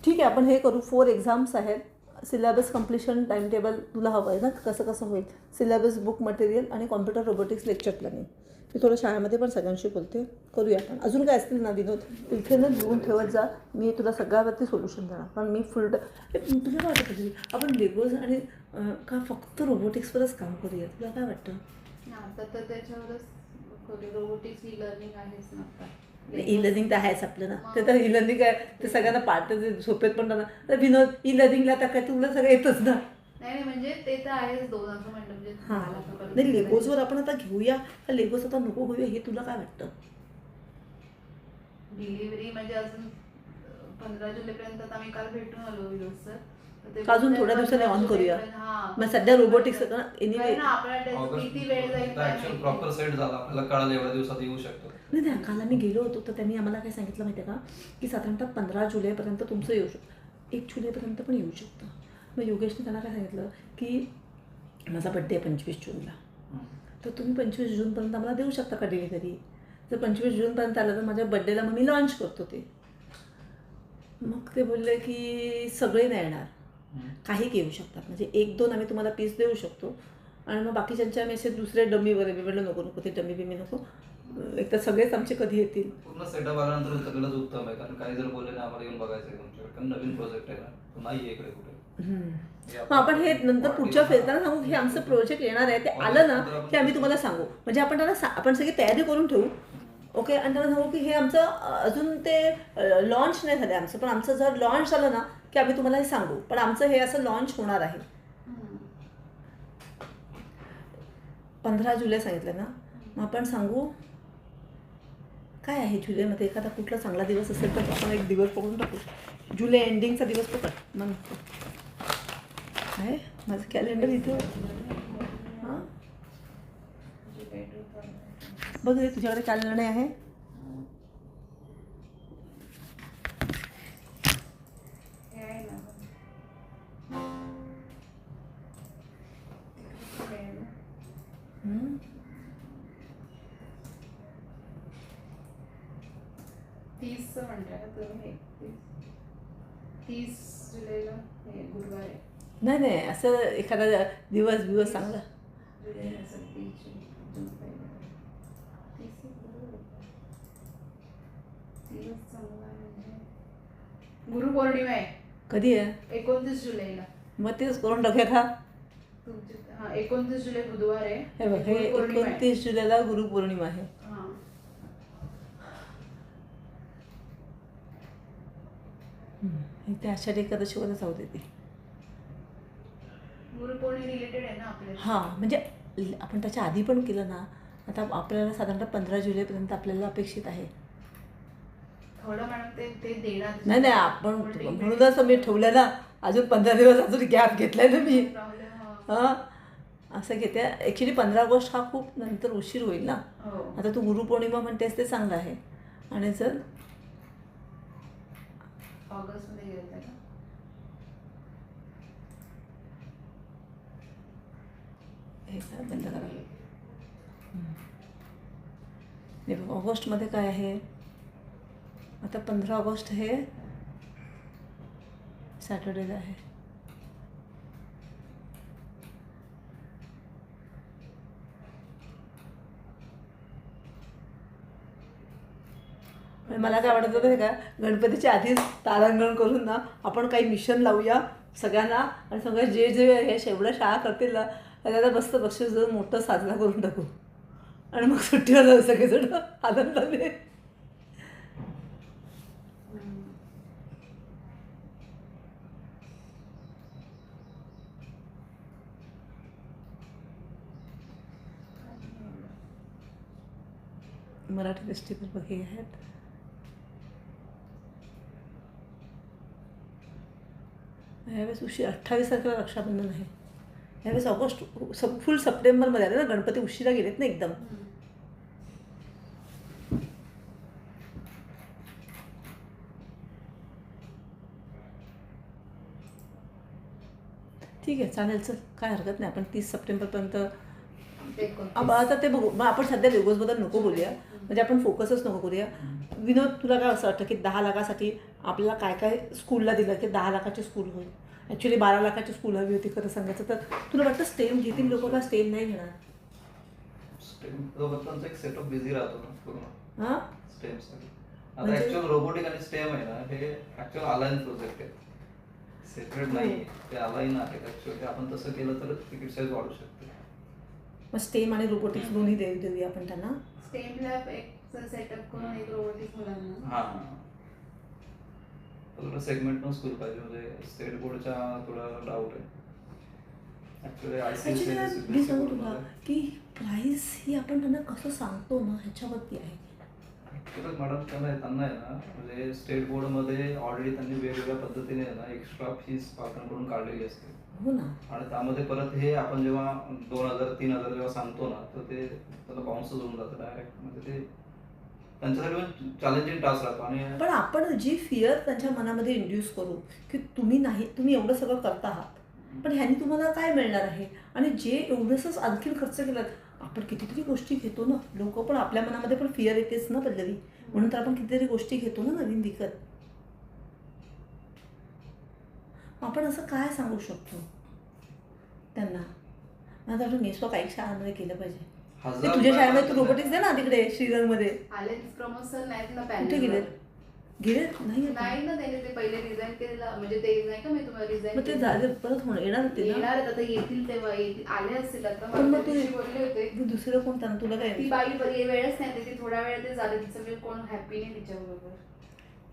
ठीक आहे, आपण हे करू. 4 एक्झाम्स आहेत. सिलेबस कम्प्लिशन टाइम टेबल तुला हवं आहे ना, कसं कसं होईल. सिलेबस, बुक मटेरियल आणि कॉम्प्युटर रोबोटिक्स लेक्चर प्लॅनिंग. मी थोडं शाळेमध्ये पण सगळ्यांशी बोलते, करूया आपण. अजून काय असतील ना विनोद, इथे ना लिहून ठेवत जा. मी तुला सगळ्यावरती सोल्युशन देणार. कारण मी तुला काय वाटतं तुझी आपण लेगोज आणि का फक्त रोबोटिक्सवरच काम करूया, तुला काय वाटतं? आता तर त्याच्यावरच रोबोटिक्स ई लर्निंग आहेच ना आता. ई लर्निंग तर आहेच आपलं ना. ते तर ई लर्निंग आहे, ते सगळ्यांना पाठ सोपेत पण ना. तर विनोद ई लर्निंगला आता काय तुला सगळं येतच ना. नाही म्हणजे ते तर आहेच 2 असं म्हणलं म्हणजे हां, मला तर कळलं. नाही लेगोजवर आपण आता घेऊया का लेगोज आता नको घेऊया, हे तुला काय वाटतं? डिलिव्हरी म्हणजे अजून 15 जुलैपर्यंत आता आम्ही काल भेटून आलो विनोद सर. तर ते अजून थोड्या दिवसांनी ऑन करूया. हां. मग सध्या robotics ना, anyway. कारण आपल्याला त्याचं किती वेळ जाईल काय ऍक्च्युअल माहिती. प्रॉपर सेट झाला, आपल्याला कळालं एवढ्या दिवसात येऊ शकतो. नाही नाही, काल आम्ही गेलो होतो तर त्यांनी आम्हाला काय सांगितलं माहिती आहे का, की साधारणतः 15 जुलैपर्यंत तुमचं येऊ शकतं, 1 जुलैपर्यंत पण येऊ शकतं. मग योगेशने त्यांना काय सांगितलं की माझा बड्डे आहे 25 जूनला, तर तुम्ही 25 जूनपर्यंत आम्हाला देऊ शकता का डिलिव्हरी. जर 25 जूनपर्यंत आलं तर माझ्या बड्डेला मग मी लॉन्च करतो ते. मग ते बोलले की सगळे नाही येणार, काही येऊ शकतात, म्हणजे 1-2 आम्ही तुम्हाला पीस देऊ शकतो आणि मग बाकीच्यांचे आम्ही असे दुसरे डमी वगैरे. मी म्हटलं नको नको, ते डमी बिमी नको, एक तर सगळेच आमचे कधी येतील. पूर्ण सेटअप आल्यानंतर सगळंच उत्तम आहे, कारण काही जर बोलले ना आम्हाला येऊन बघायचं आहे तुमच्याकडे, कारण नवीन प्रोजेक्ट आहे ना, तो नाही आहे इकडे कुठे. मग आपण हे नंतर पुढच्या फिरताना सांगू, हे आमचं प्रोजेक्ट येणार आहे, ते आलं ना की आम्ही तुम्हाला सांगू. म्हणजे आपण त्यांना आपण सगळी तयारी करून ठेवू, ओके. आणि त्यांना सांगू की हे आमचं अजून ते लॉन्च नाही झालं आमचं, पण आमचं जर लॉन्च झालं ना की आम्ही तुम्हाला हे सांगू, पण आमचं हे असं लॉन्च होणार आहे. 15 जुलै सांगितलं ना, मग आपण सांगू काय आहे जुलैमध्ये एखादा कुठला चांगला दिवस असेल तर आपण एक दिवस पकडून टाकू. जुलै एंडिंगचा दिवस पकड. मग आहे माझं कॅलेंडर इथे. हां बघ रे, तुझ्याकडे कॅलेंडर नाही आहे. हे आहे ना. 30 म्हणताय ना तुम्ही. 30 जुलैला हे गुरुवार आहे. नाही नाही, असं एखादा दिवस चांगला. जुलै 26 जून पहिला. 30 बरोबर आहे. दिवस चांगला आहे म्हणजे गुरुपौर्णिमा आहे कधी आहे? 29 जुलैला. मग तेच करून टाकूया का? तुमचे 29 जुलै बुधवार आहे. हे बघ, हे गुरुपौर्णिमा आहे. 29 जुलैला गुरुपौर्णिमा आहे. हां. ते आषाढी एकादशीवर जाऊ देते. गुरुपौर्णिमे रिलेटेड आहे ना आपल्या. हां, म्हणजे आपण त्याच्या आधी पण केलं ना. आता आपल्याला साधारणतः 15 जुलैपर्यंत आपल्याला अपेक्षित आहे. थोडं मॅडम ते देणार. नाही नाही, आपण म्हणूनच मी ठेवलं ना, अजून 15 दिवस अजून गॅप घेतलाय ना मी. हां, असं घेते. ॲक्च्युली 15 ऑगस्ट हा खूप नंतर उशीर होईल ना. हो. आता तू गुरुपौर्णिमा म्हणतेस ते चांगलं आहे. आणि जर ऑगस्टमध्ये गेलं का? हे काय बंद करा. हे बघ, ऑगस्टमध्ये काय आहे आता? 15 ऑगस्ट हे सॅटर्डेला आहे. मला काय वाटत होतं का, गणपतीच्या आधीच तारांगण करून ना आपण काही मिशन लावूया सगळ्यांना आणि सगळं जे जे हे एवढ्या शाळा करतील ना त्याला मस्त बक्षीस देऊन मोठं साजरा करून टाकू आणि मग सुट्टीवर जाऊ सगळेजण आनंदाने. मराठी फेस्टिवल बघे आहेत. यावेळेस उशीर 28 तारखेला रक्षाबंधन आहे. यावेळेस ऑगस्ट फुल सप्टेंबरमध्ये आले ना, गणपती उशिरा गेलेत ना एकदम. ठीक आहे, चालेल. चल, काय हरकत नाही. आपण 30 सप्टेंबरपर्यंत आता ते बघू. मग आपण सध्या लेगोजबद्दल नको बोलूया, म्हणजे आपण फोकसच नको करूया. विनोद, तुला काय असं वाटतं की 10 लाखासाठी आपल्याला काय काय स्कूलला दिलं की 10 लाखाची स्कूल होईल? ॲक्च्युली 12 लाखाची स्कूल हवी होती खरं सांगायचं तर. तुला वाटतं स्टेम घेतील लोक का स्टेम नाही घेणार? स्टेम एक सेटअप बिझी राहतो ना पूर्ण हां, स्टेमसाठी. आता म्हणजे? ऍक्च्युअल रोबोटिक आणि स्टेम आहे ना, हे ऍक्च्युअल अलाइन प्रोजेक्ट आहे, सेपरेट नाही. ते अलाइन आहेत ऍक्च्युअली. आपण तसं केलं तर तिकीट साईज वाढू शकते. मग स्टेम आणि रोबोटिक्स दोन्ही देऊया आपण त्यांना. स्टेमला एक सेटअप करून एक रोबोटिक्स मुलांना. हा, थोडं सेगमेंट स्कूल पाहिजे. म्हणजे स्टेट बोर्डच्या थोडा डाऊट आहे ऍक्च्युअली. ॲक्च्युली मी सांगू तुला की प्राईस ही आपण त्यांना कसं सांगतो ना ह्याच्यावरती आहे. मॅडम त्यांना आहे ना, म्हणजे स्टेट बोर्डमध्ये ऑलरेडी त्यांनी वेगवेगळ्या पद्धतीने ना एक्स्ट्रा फीस पालकांकडून काढलेली असते. हो ना. आणि त्यामध्ये परत हे आपण जेव्हा 2,000-3,000 जेव्हा सांगतो ना, तर ते त्याला बाउन्सच होऊन जातं डायरेक्ट. म्हणजे ते त्यांच्यासाठी पण चॅलेंजिंग टास्क राहतो. आणि पण आपण जी फिअर त्यांच्या मनामध्ये इंड्यूस करू की तुम्ही एवढं सगळं करता आहात, पण ह्यानी तुम्हाला काय मिळणार आहे, आणि जे एवढंसंच आणखीन खर्च केलं. आपण कितीतरी गोष्टी घेतो ना, लोक पण आपल्या मनामध्ये पण फिअर येतेच ना पल्लवी, म्हणून तर आपण कितीतरी गोष्टी घेतो ना नवीन विकत. आपण असं काय सांगू शकतो त्यांना? मला वाटतं नेसवा काही शाळांमध्ये केलं पाहिजे. ते तुझ्या शाळेमध्ये तू रोबोटिक्स दे ना तिकडे श्रीरंगमध्ये. आले प्रमोशन नाहीत ना कुठे पॅनल. गेले? गेले नाही आता. नाही ना, त्याने ते पहिले डिझाईन केलेलं, म्हणजे ते नाही का मी तुम्हाला डिझाईन मग ते झाले परत होणार येणार होते ना. येणार आहेत आता, येतील तेव्हा येतील, आले असतील आता. पण मग तू बोलले होते तू दुसरं कोण त्यांना तुला ती काय? बाई बरी वेळच नाही, ती थोडा वेळ ते झाले, तिचं वेळ कोण हॅपी नाही तिच्याबरोबर.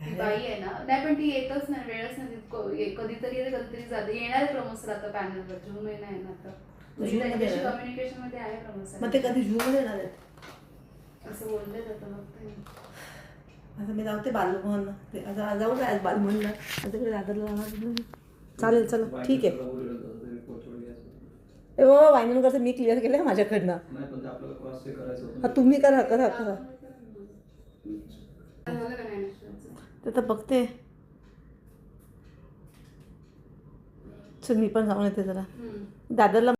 ती बाई आहे ना, नाही पण ती येतच नाही, वेळच नाही. कधीतरी येते कधीतरी जाते. येणार आहे प्रमोशन आता पॅनलवर, जून महिना आहे ना आता. कम्युनिकेशन मध्ये आहे प्रमोशन. मग ते कधी जूनमध्ये येणार आहेत असं बोलले जातं बघते. आता मी जाऊ ते बालभवन ते आता जाऊ काय आज बालभवनला तिकडे दादरला जाणार. चालेल चला ठीक आहे. ए बाबा वायनगरचं मी क्लिअर केलं माझ्याकडनं. नाही, पण ते आपल्याला क्रॉस चेक करायचं होतं. हा तुम्ही करा करा करा. झालं का नाही मिस्टरांचं? ते तर बघते. चल मी पण जाऊन येते जरा दादरला.